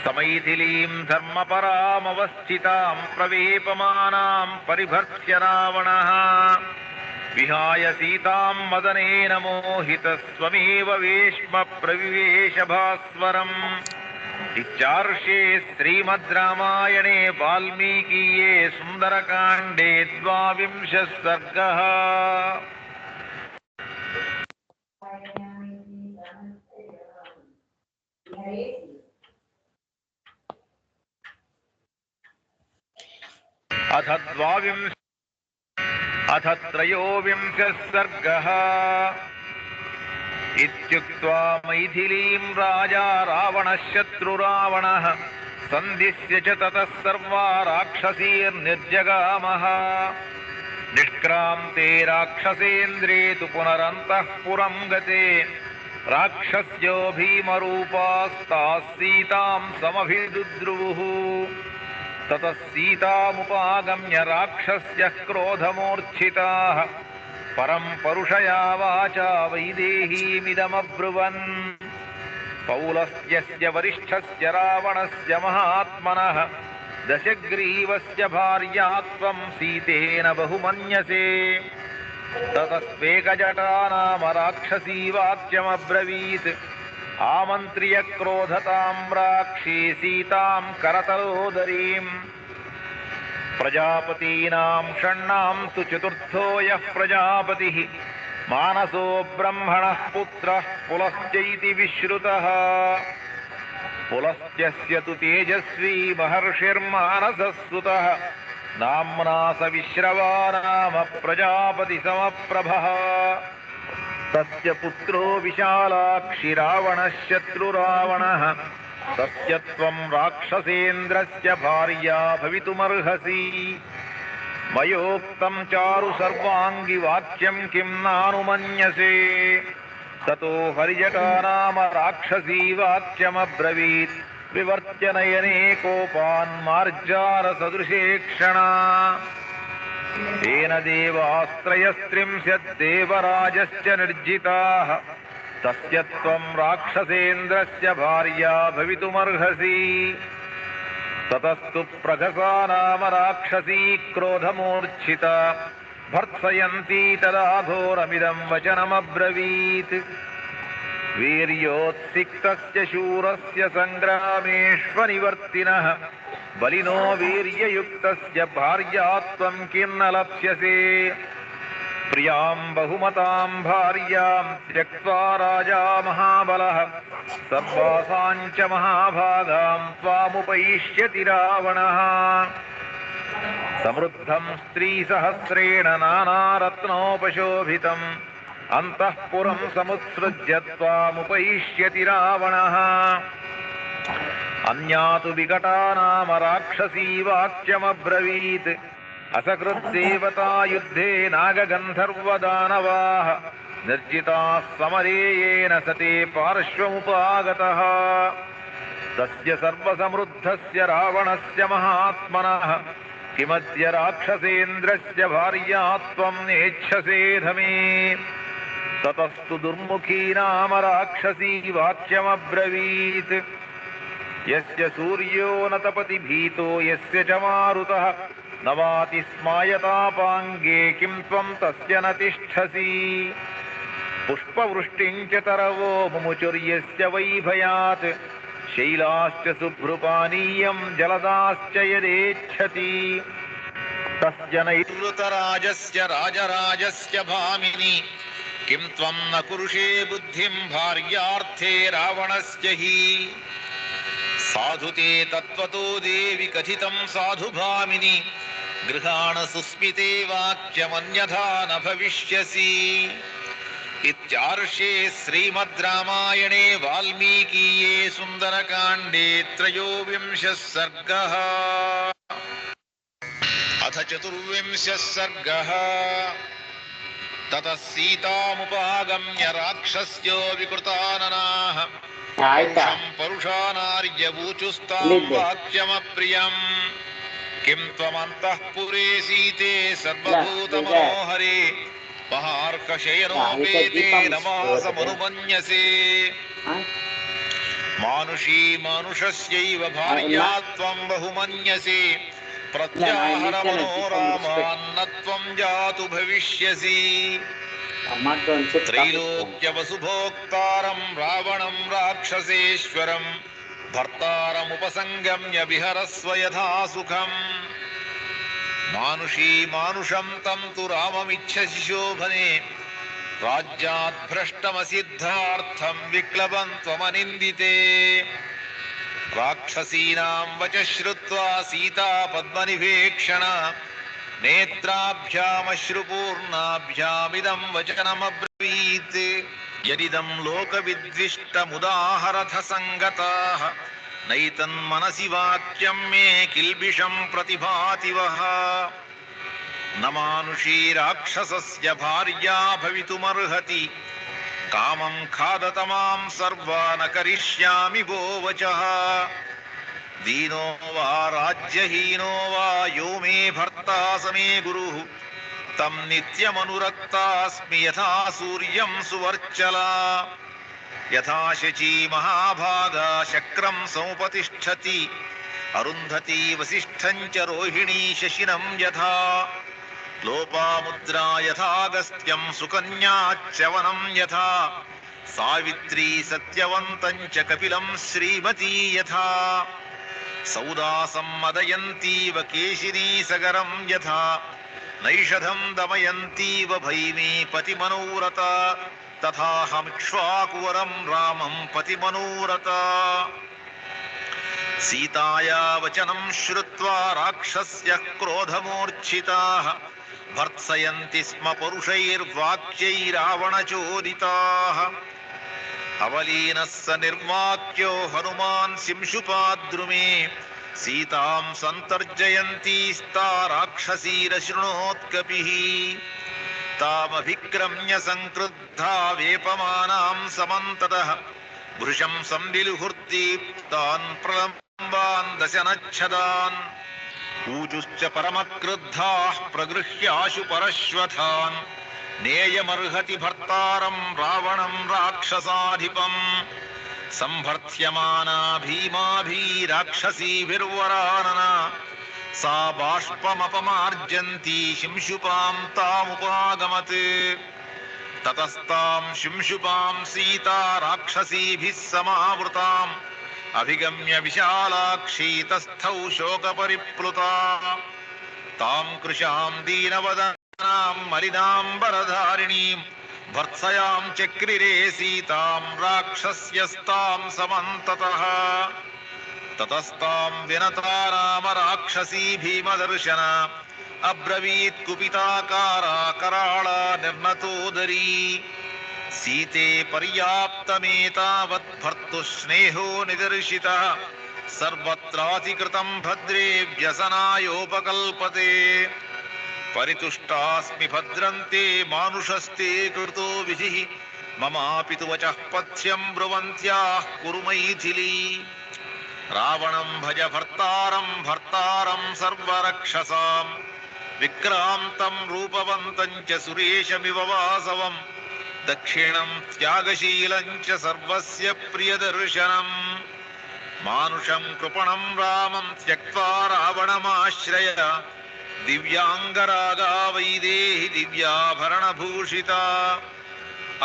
समैथिलीं धर्मपरामवस्थितां प्रवेपमानां परिभर्त्य रावणः विहाय सीतां मदनेन मोहितः स्वमेव वेश्म प्रविवेश भास्वरम् इत्यार्षे श्रीमद् रामायणे वाल्मीकीये सुन्दरकाण्डे 12 सर्गः। अथ त्रयोविंशः सर्गः। इत्युक्त्वा मैथिलीं राजा रावणः शत्रुरावणः सन्दिश्य च ततः सर्वा राक्षसीर्निर्जगामः। निष्क्रान्ते राक्षसेन्द्रे तु पुनरन्तःपुरं गते राक्षस्यो भीमरूपास्ताः सीतां समभिदुद्रुवुः। ततः सीतामुपागम्य राक्षस्यः क्रोधमूर्च्छिताः परं परुषया वाचा वैदेहीमिदमब्रुवन्। पौलस्त्यस्य वरिष्ठस्य रावणस्य महात्मनः दशग्रीवस्य भार्या त्वं सीतेन बहुमन्यसे। ततस्त्वेकजटा नाम राक्षसी वाक्यमब्रवीत् आमन्त्र्य क्रोधतां राक्षी सीतां करतलोदरीम्। प्रजापतीनां षण्णां तु चतुर्थो यः प्रजापतिः मानसो ब्रह्मणः पुत्रः पुलस्त्यैति विश्रुतः। पुलस्त्यस्य तु तेजस्वी महर्षिर्मानसः सुतः नाम्ना स विश्रवा नाम प्रजापतिसमप्रभः। तस्य पुत्रो विशालाक्षि रावणः शत्रुरावणः तस्य त्वं राक्षसेन्द्रस्य भार्या भवितुमर्हसि। मयोक्तं चारु सर्वाङ्गि वाक्यं किं नानुमन्यसे। ततो हरिजटा नाम राक्षसी वाक्यमब्रवीत् विवर्त्य नयने कोपान्मार्जारसदृशेक्षणा। तेन देवास्त्रयस्त्रिंशद्देवराजश्च निर्जिताः तस्य त्वं राक्षसेन्द्रस्य भार्या भवितुमर्हसि। ततस्तु प्रघसा नाम राक्षसी क्रोधमूर्च्छिता भर्त्सयन्ती तदा घोरमिदं वचनमब्रवीत्। वीर्योत्सिक्तस्य शूरस्य सङ्ग्रामेष्वनिवर्तिनः बलिनो वीर्ययुक्तस्य भार्या त्वं किं न लप्स्यसे। प्रियां बहुमतां भार्यां त्यक्त्वा राजा महाबलः सर्वासां च महाभागां त्वामुपैष्यति रावणः। समृद्धं स्त्रीसहस्रेण नानारत्नोपशोभितम् अन्तःपुरं समुत्सृज्य त्वामुपैष्यति रावणः। अन्या तु विकटा नाम राक्षसी वाक्यमब्रवीत् असकृद्देवता युद्धे नागगन्धर्वदानवाः निर्जिताः समरे येन सते पार्श्वमुपागतः। तस्य सर्वसमृद्धस्य रावणस्य महात्मनः किमद्य राक्षसेन्द्रस्य भार्या त्वं नेच्छसे धमे। ततस्तु दुर्मुखी नाम राक्षसी वाक्यमब्रवीत्। यस्य सूर्यो न तपति भीतो यस्य च मारुतः न वाति स्मायतापाङ्गे किं त्वं तस्य न तिष्ठसि। पुष्पवृष्टिं च तरवो मुमुचुर्यस्य वैभयात् शैलाश्च शुभ्रुपानीयं जलदाश्च यदेच्छति। तस्य नैवृतराजस्य राजराजस्य भामिनी किं त्वं न कुरुषे बुद्धिं भार्यार्थे रावणस्य हि साधुते तत्त्वतो देवि कथितं साधुभामिनि गृहाण सुस्मिते वाक्यमन्यथा न भविष्यसि इत्यार्षे श्रीमद् रामायणे वाल्मीकीये सुन्दरकाण्डे 23 सर्गः। अथ 24 सर्गः। ततः सीतामुपागम्य राक्षस्यो विकृताननाः परुषानार्यवूचुस्तां वाक्यमप्रियम् किं त्वमन्तःपुरे सीते सर्वभूतमनोहरे महार्कशयनोपेते नमासमनुमन्यसे मानुषी मानुषस्यैव भार्या त्वं बहुमन्यसे प्रत्याहरमनोरामान्न त्वं जातु भविष्यसि त्रैलोक्यवसुभोक्तारं रावणं राक्षसेश्वरं भर्तारमुपसंगम्य विहरस्व यथा सुखम् मानुषी मानुषं तं तु राममिच्छसि शोभने राज्यात् भ्रष्टमसिद्धार्थं विक्लबं त्वमनिन्दिते राक्षसीनां वचः श्रुत्वा सीता पद्मनिभेक्षण नेत्राभ्यामश्रुपूर्णाभ्यामिदं वचनमब्रवीत् यदिदं लोकविद्विष्टमुदाहरथ संगताः नैतन्मनसि वाक्यं मे किल्बिषं प्रतिभाति वः न मानुषी राक्षसस्य भार्या भवितुमर्हति कामं खादतमां सर्वा न करिष्यामि वो वचः दीनो वा राज्यहीनो वा यो मे भर्ता स मे गुरुः तं नित्यमनुरक्तास्मि यथा सूर्यं सुवर्चला यथा शची महाभागा शक्रं समुपतिष्ठति अरुन्धती वसिष्ठं च रोहिणी शशिनं यथा लोपामुद्रा यथागस्त्यं सुकन्याच्यवनं यथा सावित्री सत्यवन्तं च कपिलं श्रीमती यथा सौदासं मदयन्तीव केशिनी सगरं यथा नैषधं दमयन्तीव भैमी पतिमनोरता तथाहमिक्ष्वाकुवरं रामं पतिमनोरता सीताया वचनं श्रुत्वा राक्षस्यः क्रोधमूर्छिताः भर्त्सयन्ति स्म परुषैर्वाक्यैरावणचोदिताः अवलीनः स निर्वाक्यो हनुमान् सिंशुपाद्रुमे सीतां सन्तर्जयन्तीस्ता राक्षसीरशृणोत्कपिः तामभिक्रम्य संक्रुद्धा वेपमानां समन्ततः भृशं संविलुहुर्दीप्तान् प्रलम्बान् दशनच्छदान् ऊजुश्च परमक्रुद्धाः प्रगृह्याशु परश्वथान् नेयमर्हति भर्तारं रावणं राक्षसाधिपम् संभर्त्स्यमाना भीमाभी राक्षसीभिर्वरानना सा बाष्पमपमार्जन्ती शिंशुपां तामुपागमत् ततस्तां शिंशुपां सीता राक्षसीभिः समावृताम् अभिगम्य विशालाक्षी तस्थौ शोकपरिप्लुता तां कृशां दीनवदनां मलिनाम्बरधारिणीं भर्त्सयां चक्रिरे सीतां राक्षस्यस्तां समन्ततः ततस्तां विनता नाम राक्षसी भीमदर्शन अब्रवीत् कुपिताकारा कराळा निर्नतोदरी सीते पर्याप्तमेतावत् भर्तुः स्नेहो निदर्शितः सर्वत्रातिकृतं भद्रे व्यसनायोपकल्पते परितुष्टास्मि भद्रन्ते मानुषस्ते कृतो विधिः ममापि तु वचः पथ्यं ब्रुवन्त्याः कुरु मैथिली रावणं भज भर्तारं सर्वरक्षसां विक्रान्तं रूपवन्तं च सुरेशमिव वासवं दक्षिणं त्यागशीलं च सर्वस्य प्रियदर्शनम् मानुषं कृपणं रामं त्यक्त्वा रावणमाश्रय दिव्याङ्गरागा वैदेहि दिव्याभरणभूषिता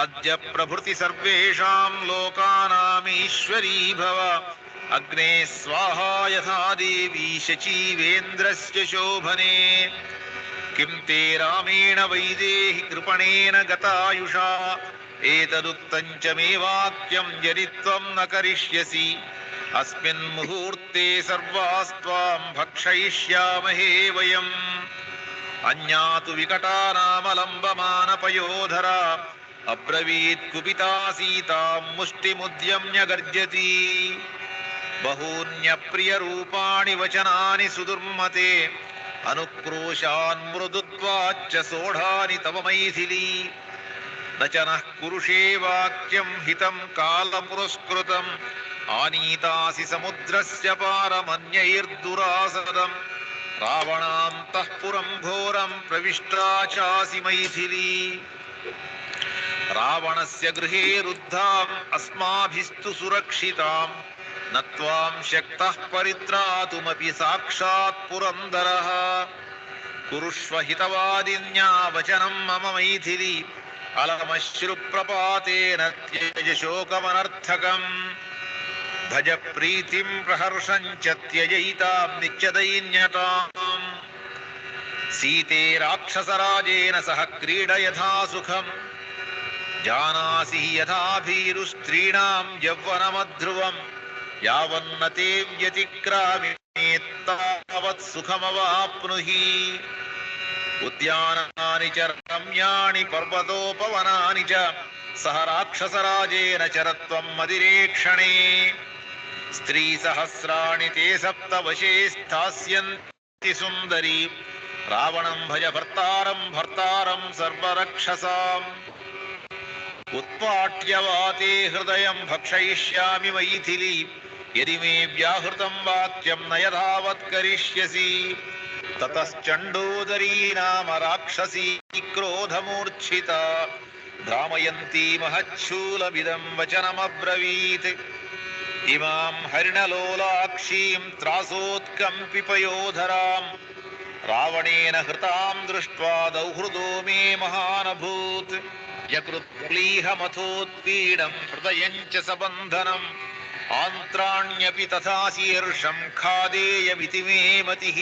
अद्य प्रभृति सर्वेषां लोकानामीश्वरी भव अग्ने स्वाहा यथा देवी शचीवेन्द्रस्य शोभने किं ते रामेण वैदेहि कृपणेन गतायुषा एतदुक्तं च मे वाक्यं यदि त्वं न करिष्यसि अस्मिन् मुहूर्ते सर्वास्त्वां भक्षयिष्यामहे वयम्। अन्यातु विकटानामलम्बमानपयोधरा अब्रवीत् कुपिता सीतां मुष्टिमुद्यम्य गर्जति। बहून्यप्रियरूपाणि वचनानि सुदुर्मते अनुक्रोशान् मृदुत्वाच्च सोढानि तव मैथिली। न च नः कुरुषे वाक्यं हितं कालपुरस्कृतम् आनीतासि समुद्रस्य पारमन्यैर्दुरासदम् रावणान्तः पुरं घोरं प्रविष्टा चासि मैथिली। रावणस्य गृहे रुद्धाम् अस्माभिस्तु सुरक्षिताम् न त्वां शक्तः परित्रातुमपि साक्षात् पुरन्दरः। कुरुष्व हितवादिन्या वचनं मम मैथिली अलमश्रुप्रपातेन त्यज शोकमनर्थकम्। भज प्रीतिं प्रहर्षं च त्यजयितां नित्यदैन्यताम्। सीते राक्षसराजेन सह क्रीडयथा सुखम् जानासि हि यथा भीरुस्त्रीणां यौवनमध्रुवम् यावन्न ते व्यतिक्रामे तावत् सुखमवाप्नुहि। उद्यानानि च रम्याणि पर्वतोपवनानि च सह राक्षसराजेन चरत्वं मदिरेक्षणे। स्त्रीसहस्राणि ते सप्त वशे स्थास्यन्ति सुन्दरी रावणं भज भर्तारं भर्तारं सर्वरक्षसाम्। उत्पाट्यवाते हृदयं भक्षयिष्यामि मैथिली यदि मे व्याहृतं वाक्यं न यथावत् करिष्यसि। ततश्चण्डोदरी नाम राक्षसी क्रोधमूर्च्छिता भ्रामयन्ती महच्छूलमिदं वचनमब्रवीत्। इमां हरिणलोलाक्षीं त्रासोत्कम्पिपयोधरां रावणेन हृतां दृष्ट्वा दौहृदो मे महानभूत्। यकृत्प्लीहमथोत्पीडं हृदयं च सबन्धनम् आन्त्राण्यपि तथा शीर्षं खादेयमिति मे मतिः।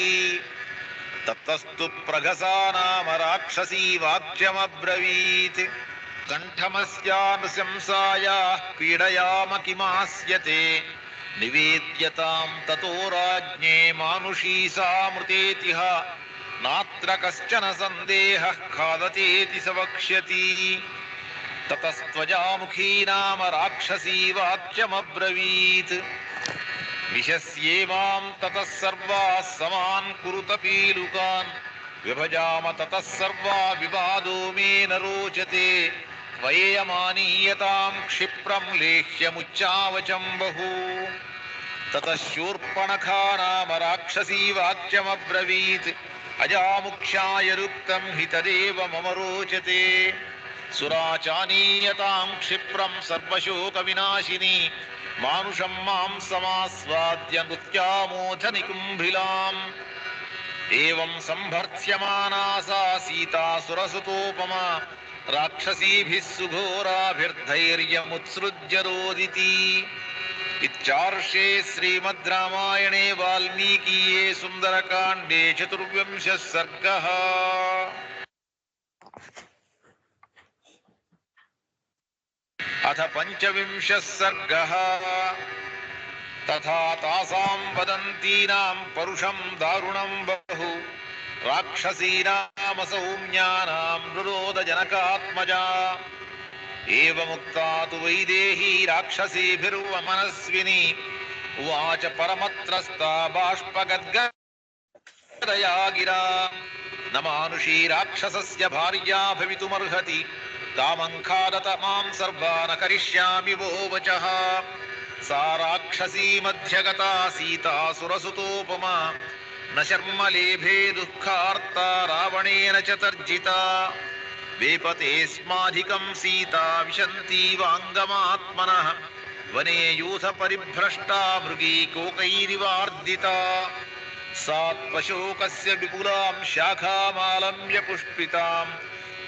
ततस्तु प्रघसा नाम राक्षसी वाक्यमब्रवीत्। कण्ठमस्या नृशंसायाः पीडयाम किमास्यते निवेद्यतां ततो राज्ञे मानुषी सा मृतेतिह नात्र कश्चन सन्देहः खादतेति स वक्ष्यति। ततस्त्वजामुखी नाम राक्षसी वाक्यमब्रवीत्। विशस्ये मां ततः सर्वाः समान् कुरुत पीलुकान् विभजाम ततः सर्वा विवादो मे न रोचते। त्वयेयमानीयतां क्षिप्रं लेह्यमुच्चावचं बहु। ततः शूर्पणखा नाम राक्षसी वाक्यमब्रवीत्। अजामुक्षाय रुक्तं हि तदेव मम रोचते। सुराचानीयतां क्षिप्रं सर्वशोकविनाशिनी मानुषं मां समास्वाद्य नृत्यामोथ निकुम्भिलाम्। एवं सम्भर्त्स्यमाना सा सीता सुरसुतोपमा राक्षसीभिः सुघोराभिर्धैर्यमुत्सृज्य रोदिति। इत्यार्षे श्रीमद् रामायणे वाल्मीकीये सुन्दरकाण्डे 24 सर्गः। अथ 25 सर्गः। तथा तासां वदन्तीनां परुषं दारुणं बहु राक्षसीनाम सौम्यानां रुरोधजनकात्मजा। एवमुक्ता तु वैदेही राक्षसीभिर्वमनस्विनी उवाच परमत्रस्ता बाष्पगद्गदया गिरा। न मानुषी राक्षसस्य भार्या भवितुमर्हति कामङ्खादत मां सर्वा न करिष्यामि वो वचः। सा राक्षसी मध्यगता सीता सुरसुतोपमा न शर्म लेभे दुःखार्ता रावणेन च तर्जिता। वेपते स्माधिकं सीता विशन्ती वाङ्गमात्मनः वने यूथ परिभ्रष्टा मृगी कोकैरिवार्दिता। सात्वशोकस्य विपुलां शाखामालम्ब्य पुष्पितां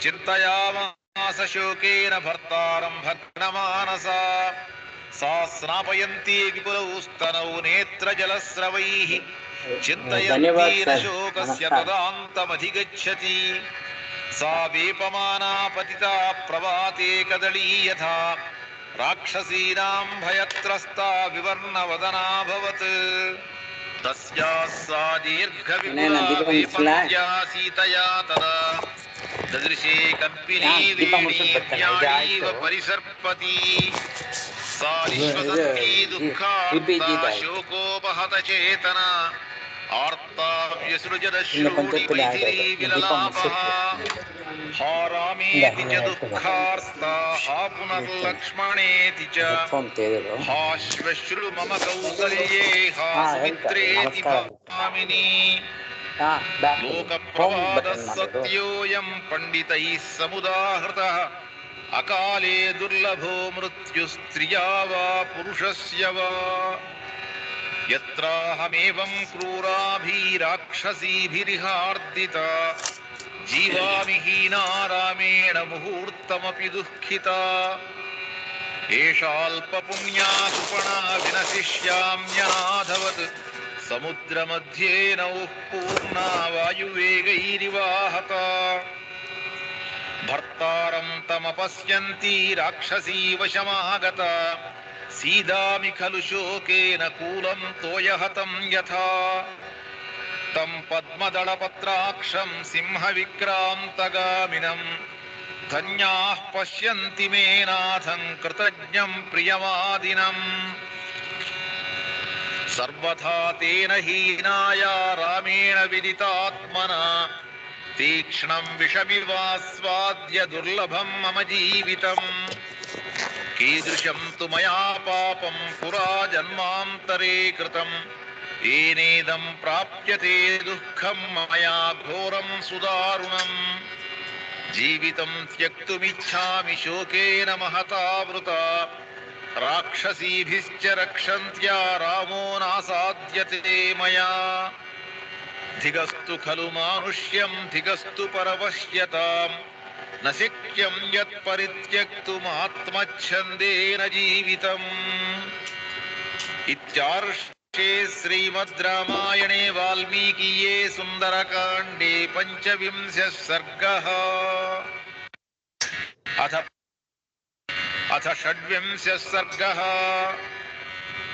चिन्तयामास शोकेन भर्तारं भग्नमानसा। सा स्नापयन्ती विपुलौ स्तनौ नेत्रजलस्रवैः धन्यवाद सर, चिन्तयन्तीरशोकस्य नमस्कार। तदान्तमधिगच्छति सा वेपमाना पतिता प्रभाते कदली यथा राक्षसीनां भयत्रस्ता विवर्णवदनाभवत् तस्याः सा दीर्घविपुला वेपन्त्या सीतया तदा ददृशे कल्पिनी वेणीव्याणीव परिसर्पति सा विश्वसन्ती दुःखार्ता शोकोपहतचेतना आर्ता व्यसृजदश्रूणि मैथिली विललापः हा रामेति च दुःखार्ता हा पुनर्लक्ष्मणेति च हा श्वश्रु मम कौसल्ये हा सुमित्रेति भामिनी लोकप्रवादः सत्योऽयं पण्डितैः समुदाहृतः अकाले दुर्लभो मृत्युस्त्रिया वा पुरुषस्य वा यत्राहमेवं क्रूराभिराक्षसीभिरिहार्दिता जीवामि हीना रामेण मुहूर्तमपि दुःखिता एषाल्पपुण्या कृपणा विनशिष्याम्यनाथवत् समुद्रमध्ये नौः पूर्णा वायुवेगैरिवाहता भर्तारं तमपश्यन्ती राक्षसी वशमागता सीदामि खलु शोकेन कूलं तोयहतं यथा तं पद्मदलपत्राक्षं सिंहविक्रान्तगामिनं धन्याः पश्यन्ति मे नाथं कृतज्ञं प्रियमादिनम् सर्वथा तेन हीनाया रामेण विदितात्मना तीक्ष्णं विषमिवास्वाद्य दुर्लभं मम जीवितम् कीदृशं तु मया पापं पुरा जन्मान्तरे कृतं येनेदं प्राप्यते दुःखं मया घोरं सुदारुणम् जीवितं त्यक्तुमिच्छामि शोकेन महतावृता राक्षसीभिश्च रक्षन्त्या रामो नासाद्यते मया धिगस्तु खलु मानुष्यं धिगस्तु परवश्यताम् न शक्यं यत्परित्यक्तुमात्मच्छन्देन जीवितम् इत्यार्षे श्रीमद् रामायणे वाल्मीकीये सुन्दरकाण्डे पञ्चविंशः सर्गः अथ षड्विंशः सर्गः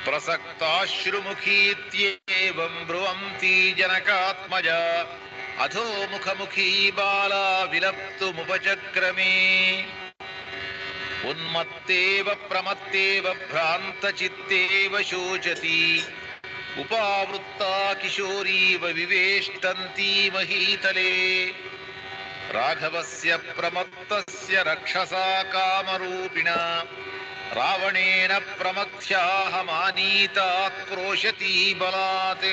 प्रसक्ताश्रुमुखीत्येवं ब्रुवन्ती जनकात्मजा अधो मुखमुखी बाला विलप्तुमुपचक्रमे उन्मत्तेव प्रमत्तेव भ्रान्तचित्तेव शोचति उपावृत्ता किशोरीव विवेष्टन्ती महीतले राघवस्य प्रमत्तस्य रक्षसा कामरूपिणा रावणेन प्रमथ्याहमानीता क्रोशती बलात्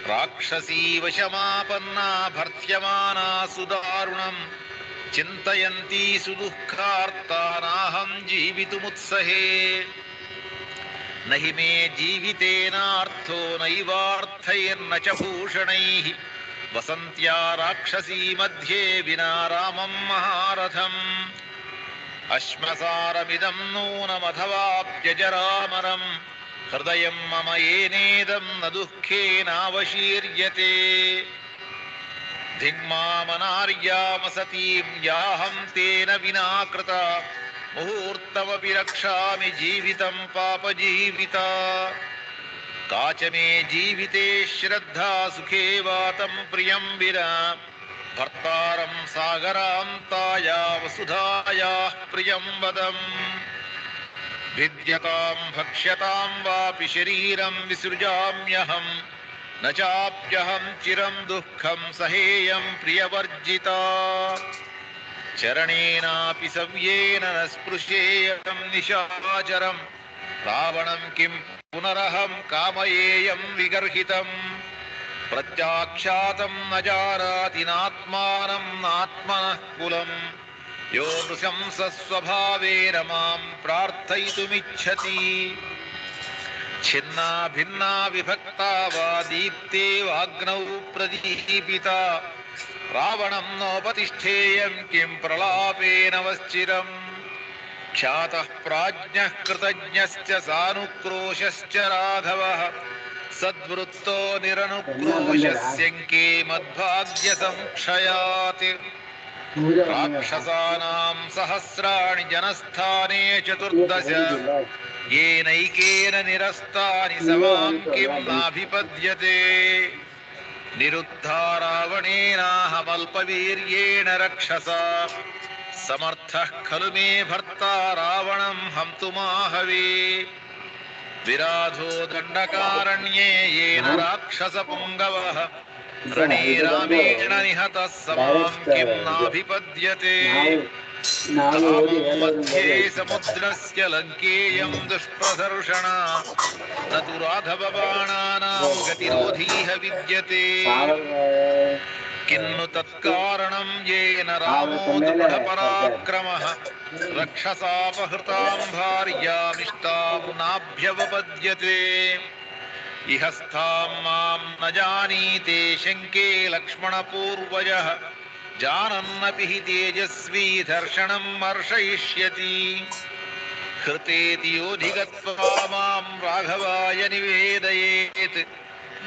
राक्षसी वशमापन्ना भर्त्यमाना सुदारुणम् चिन्तयन्ती सुदुःखार्ता नाहं जीवितुमुत्सहे न हि मे जीवितेनार्थो नैवार्थैर्न च भूषणैः वसन्त्या राक्षसी मध्ये विना रामं महारथम् अश्मसारमिदं नूनमथवाप्यजरामरम् हृदयं मम येनेदं न दुःखेनावशीर्यते धिग्मामनार्यामसतीं याहं तेन विना कृता मुहूर्तमपि रक्षामि जीवितं पापजीविता काच मे जीविते श्रद्धा सुखे वातं प्रियं विना भर्तारं सागरान्ताया वसुधायाः प्रियं वदम् भिद्यतां भक्ष्यतां वापि शरीरं विसृजाम्यहम् न चाप्यहं चिरं दुःखं सहेयं प्रियवर्जिता चरणेनापि सव्येन न स्पृशेयं निशाचरं रावणं किं पुनरहं कामयेयं विगर्हितं प्रत्याख्यातं न जानाति नात्मानं नात्मनः कुलं यो नृशंसस्वभावेन मां प्रार्थयितुमिच्छति छिन्ना भिन्ना विभक्ता वा दीप्ते वाग्नौ प्रदीपिता रावणं नोपतिष्ठेयं किं प्रलापेन वश्चिरम् ख्यातः प्राज्ञः कृतज्ञश्च सानुक्रोशश्च राघवः सद्वृत्तो निरनुक्रोशस्यङ्के मद्भाग्य संक्षयात् राक्षसानां सहस्राणि जनस्थाने चतुर्दश येनैकेन निरस्तानि समां किं नाभिपद्यते निरुद्धा रावणेनाहमल्पवीर्येण रक्षसा समर्थः खलु मे भर्ता रावणं हन्तुमाहवे विराधो दण्डकारण्ये येन राक्षसपुङ्गवः रणे रामेण निहतः समां किं नाभिपद्यते मध्ये समुद्रस्य लङ्केयं दुष्प्रदर्शना न तु राघवबाणानां गतिरोधीह विद्यते किन्नु तत्कारणं येन रामो दृढपराक्रमः रक्षसापहृतां भार्यामिष्टां नाभ्यवपद्यते इह स्थां मां न जानीते शङ्के लक्ष्मणपूर्वजः जानन्नपि हि तेजस्वी दर्शनं मर्शयिष्यति हृतेति योधिगत्वा मां राघवाय निवेदयेत्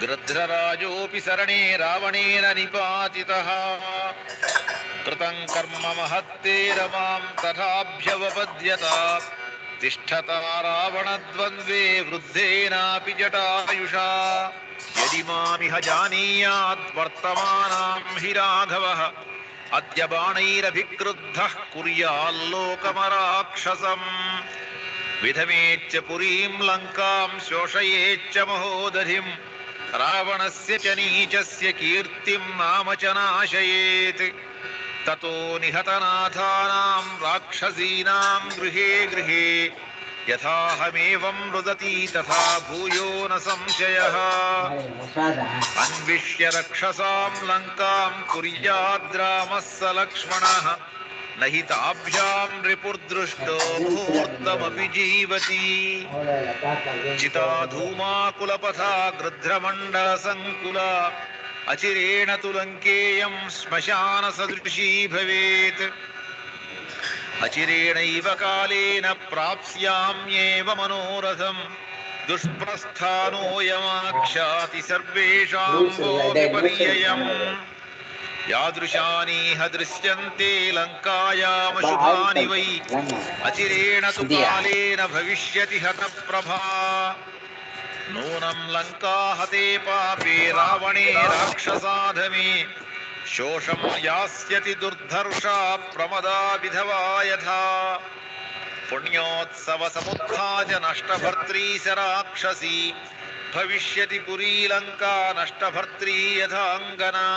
गृध्रराजोऽपि सरणे रावणेन निपातितः कृतं कर्म महत्तेन मां तथाभ्यवपद्यता तिष्ठता रावणद्वन्द्वे वृद्धेनापि जटायुषा यदि मामिह जानीयात् वर्तमानां हि राघवः अद्य बाणैरभिक्रुद्धः कुर्याल्लोकमराक्षसम् विधमेच्च पुरीं लङ्कां शोषयेच्च महोदधिं रावणस्य च नीचस्य कीर्तिं नाम च नाशयेत् ततो निहतनाथानां राक्षसीनां गृहे गृहे यथाहमेवं रुदति तथा भूयो न संशयः अन्विष्य रक्षसां लङ्कां कुर्याद्रामः स लक्ष्मणः न हि ताभ्यां रिपुर्दृष्टो मुहूर्तमपि जीवति चिता धूमाकुलपथा गृध्रमण्डलसङ्कुला अचिरेण तु लङ्केयं श्मशानसदृशी भवेत् अचिरेणैव कालेन प्राप्स्याम्येव मनोरथम् दुष्प्रस्थानोऽयमाख्याति सर्वेषां बोधिपर्ययम् यादृशानीह दृश्यन्ते लङ्कायामशुभानि वै अचिरेण तु कालेन भविष्यति हतप्रभा नूनं लङ्का हते पापे रावणे राक्षसाधमे शोषं यास्यति दुर्धर्षा प्रमदा विधवा यथा पुण्योत्सवसमुत्था च नष्टभर्त्री स राक्षसी भविष्यति पुरी लङ्का नष्टभर्त्री यथाङ्गना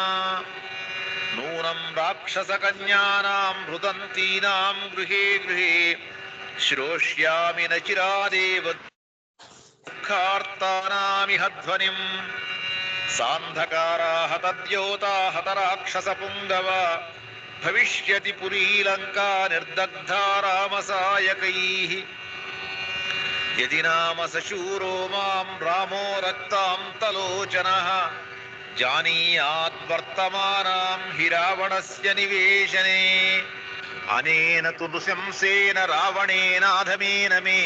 नूनं राक्षसकन्यानां रुदन्तीनां गृहे गृहे श्रोष्यामि न चिरादेव दुःखार्तानामिह ध्वनिम् सान्धकारा हतद्योता हतराक्षसपुङ्गव भविष्यति पुरी लङ्का निर्दग्धा रामसायकैः यदि नाम सशूरो मां रामो रक्तान्तलोचनः जानीयात् वर्तमानां हि रावणस्य निवेशने अनेन तु नृशंसेन रावणेनाधमेन मे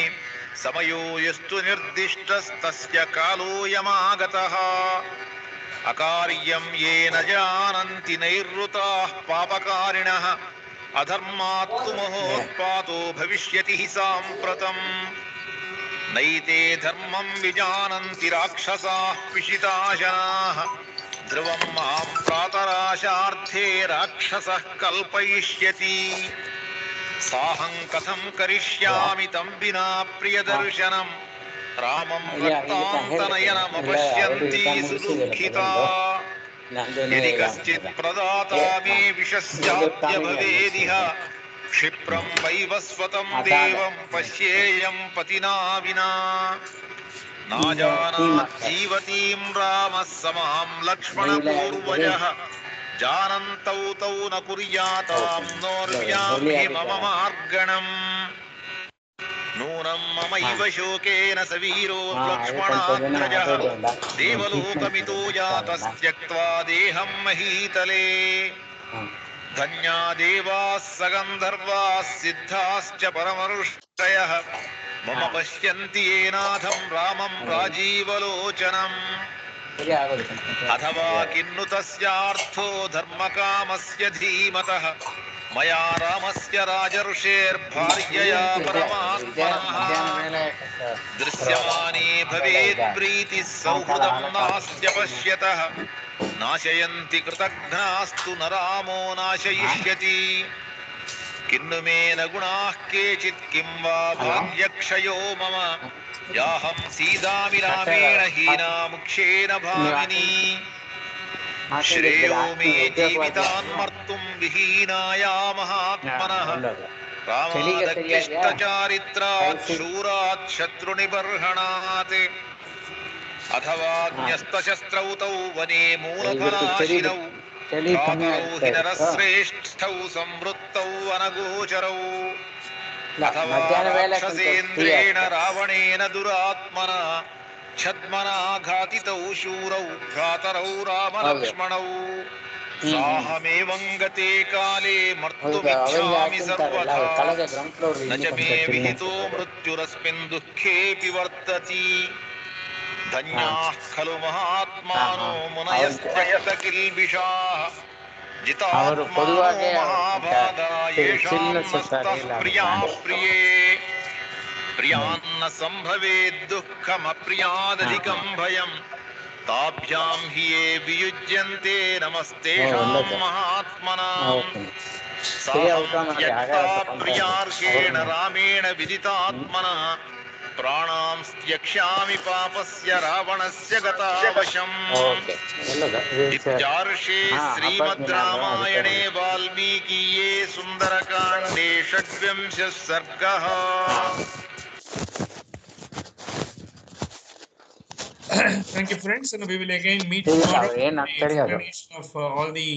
समयो यस्तु निर्दिष्टस्तस्य कालोऽयमागतः अकार्यं येन जानन्ति नैरृताः पापकारिणः अधर्मात् तु महोत्पातो भविष्यति हि साम्प्रतम् नैते धर्मं विजानन्ति राक्षसाः पिशिताशनाः ध्रुवं मां प्रातराशार्थे राक्षसः कल्पयिष्यति साहं कथं करिष्यामि तं विना प्रियदर्शनं रामं रक्तान्तनयनमपश्यन्ति सुदुःखिता यदि कश्चित् प्रदाता मे विशस्याद्य भवेदिह क्षिप्रं वैवस्वतं देवं पश्येयं पतिना विना नाजानात् जीवतीं रामः समां लक्ष्मणपूर्वजः जानन्तौ तौ न कुर्यातां नोर्व्यां हि मम मार्गणम् नूनं ममैव शोकेन स वीरो लक्ष्मणाग्रजः देवलोकमितो जातस्त्यक्त्वा देहं महीतले धन्या देवाः स गन्धर्वाः सिद्धाश्च परमऋषयः మమ పశ్యంతి ఏనాథం రామం రాజీవలోచనం అథవా కిన్ను తస్యార్థో ధర్మకామస్య ధీమతః మయా రామస్య రాజర్షేర్భార్యయా పరమాత్మనః దృశ్యమానే భవేత్ ప్రీతిః సౌహృదం నాస్త్య పశ్యతః నాశయంతి కృతఘ్నాస్తు న రామో నాశయిష్యతి కిన్ను మే న గుణాః కేచిత్ కిం వా భాగ్యక్షయో మమ యాహం సీదామి రామేణ హీనాముక్షేణ భామిని శ్రేయో మే జీవితాన్మర్తుం విహీనాయా మహాత్మనః రామాదక్లిష్టచారిత్రాత్ శూరాత్ శత్రునిబర్హణాత్ అథవా న్యస్తశస్త్రౌతౌ వనే మూలఫలాశినౌ భ్రాతరౌ హి నరశ్రేష్ఠౌ సంవృత్తౌ అనగోచరౌ అథవా రాక్షసేంద్రేణ రావణేన దురాత్మనా ఛద్మనా ఘాతితౌ శూరౌ భ్రాతరౌ రామలక్ష్మణౌ సాహమేవం గతే కాలే మర్తుమిచ్ఛామి సర్వథా న చ మే విహితో మృత్యురస్మిన్ దుఃఖేపి వర్తతి ధన్యాః ఖలు మహాత్మానో మునయశ్చ కిల్బిషాః జితాత్మానో మహాభాగా యేషాం మస్తః ప్రియాః ప్రియే ప్రియాన్న సంభవేద్ దుఃఖమప్రియాదధికం భయం తాభ్యాం హి ఏ వియుజ్యంతే నమస్తేషాం మహాత్మనాం సాహం త్యక్తా ప్రియార్హేణ రామేణ విదితాత్మనః ప్రాణాం త్యక్ష్యామి పాపస్య రావణస్య గతావశం ఇత్యార్షే శ్రీమద్ రామాయణే వాల్మీకీయే సుందరకాండే షడ్వింశః సర్గః. Thank you, friends, and we will again meet tomorrow. The explanation of all the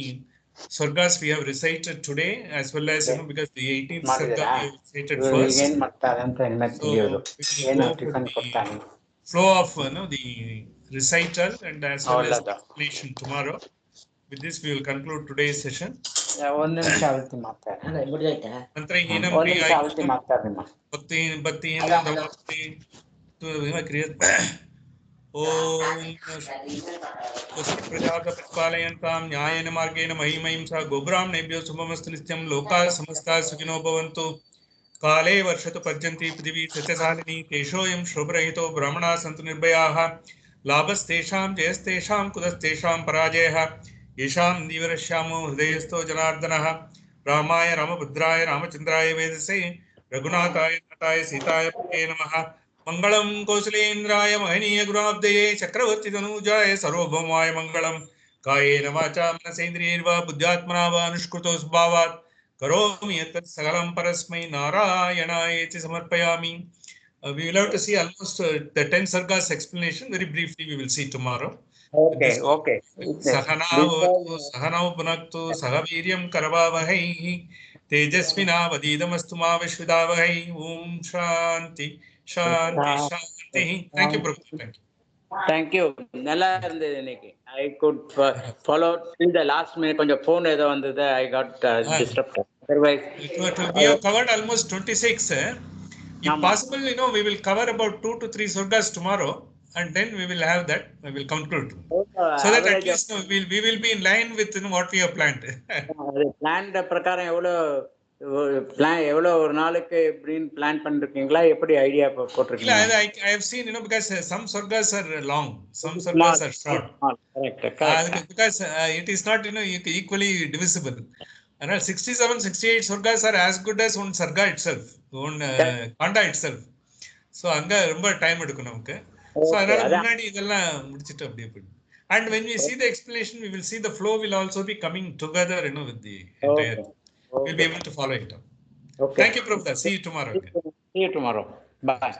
surgas we have recited today, as well as because the 18th surga we have recited first. So flow of the recital and as well as the explanation tomorrow. With this, we will conclude today's session. Mantrahinam Om Prajapatipalayantam Nyayena Margena Mahimahimsa Gobram Nebhyo Subhamastu Nityam Loka Samasta Sukhino Bhavantu Kale Varshatu Parjanti Prithivi Satyasalini Keshoyam Shobhrahito Brahmana Santu Nirbhayaha Labhastesham Jayastesham Kudastesham Parajayaha Yesham Divarashyamo Hridayasto Janardanaha Ramaya Ramabhudraya Ramachandraya Vedase Raghunathaya Nataya Sitaya Pate Namaha Mangalam Koslendraya Mahaniya Gurabdeye Chakravarti Tanujaya Sarvabhaumaya Mangalam Kayena Vacha Manasendriyirva Buddhyatmana va Anushkruto Subhavat Karomi Yatat Sagalam Parasmai Narayanayeti Samarpayami. We will have to see almost the 10 sargas explanation. Very briefly, we will see tomorrow. Okay. Sahanau Punaktu Sahaviryam Karavavahai Tejasvina Vadidamastu Ma Vishvidavahai Om Shanti Shanti. Thank you, Prabhu. Thank you. Nalla irundhathu iniki. I could follow till the last minute. Konja phone edo vandhathu. I got disrupted. Otherwise, we have covered almost 26. If possible, we will cover about 2 to 3 surgas tomorrow, and then we will have that. We will conclude. So that at least we will be in line with what we have planned. Planned prakaram எவ்வளோ ஒரு நாளுக்கு எப்படின்னு பிளான் பண்ணிருக்கீங்களா? எப்படி ஐடியா போட்டிருக்கீங்க? I have seen, because some surgas are long, some surgas are short. Correct. Because it is not, equally divisible. Around 67, 68 surgas are as good as one sarga itself, one kanda itself. So anga romba time edukkum namukku. So adala munadi idella mudichittu apdiye poidu. And when we see the explanation, we will see the flow will also be coming together, with the entire. We'll be able to follow it up. Okay. Thank you, Prabhupada. See you tomorrow. See you tomorrow. Bye.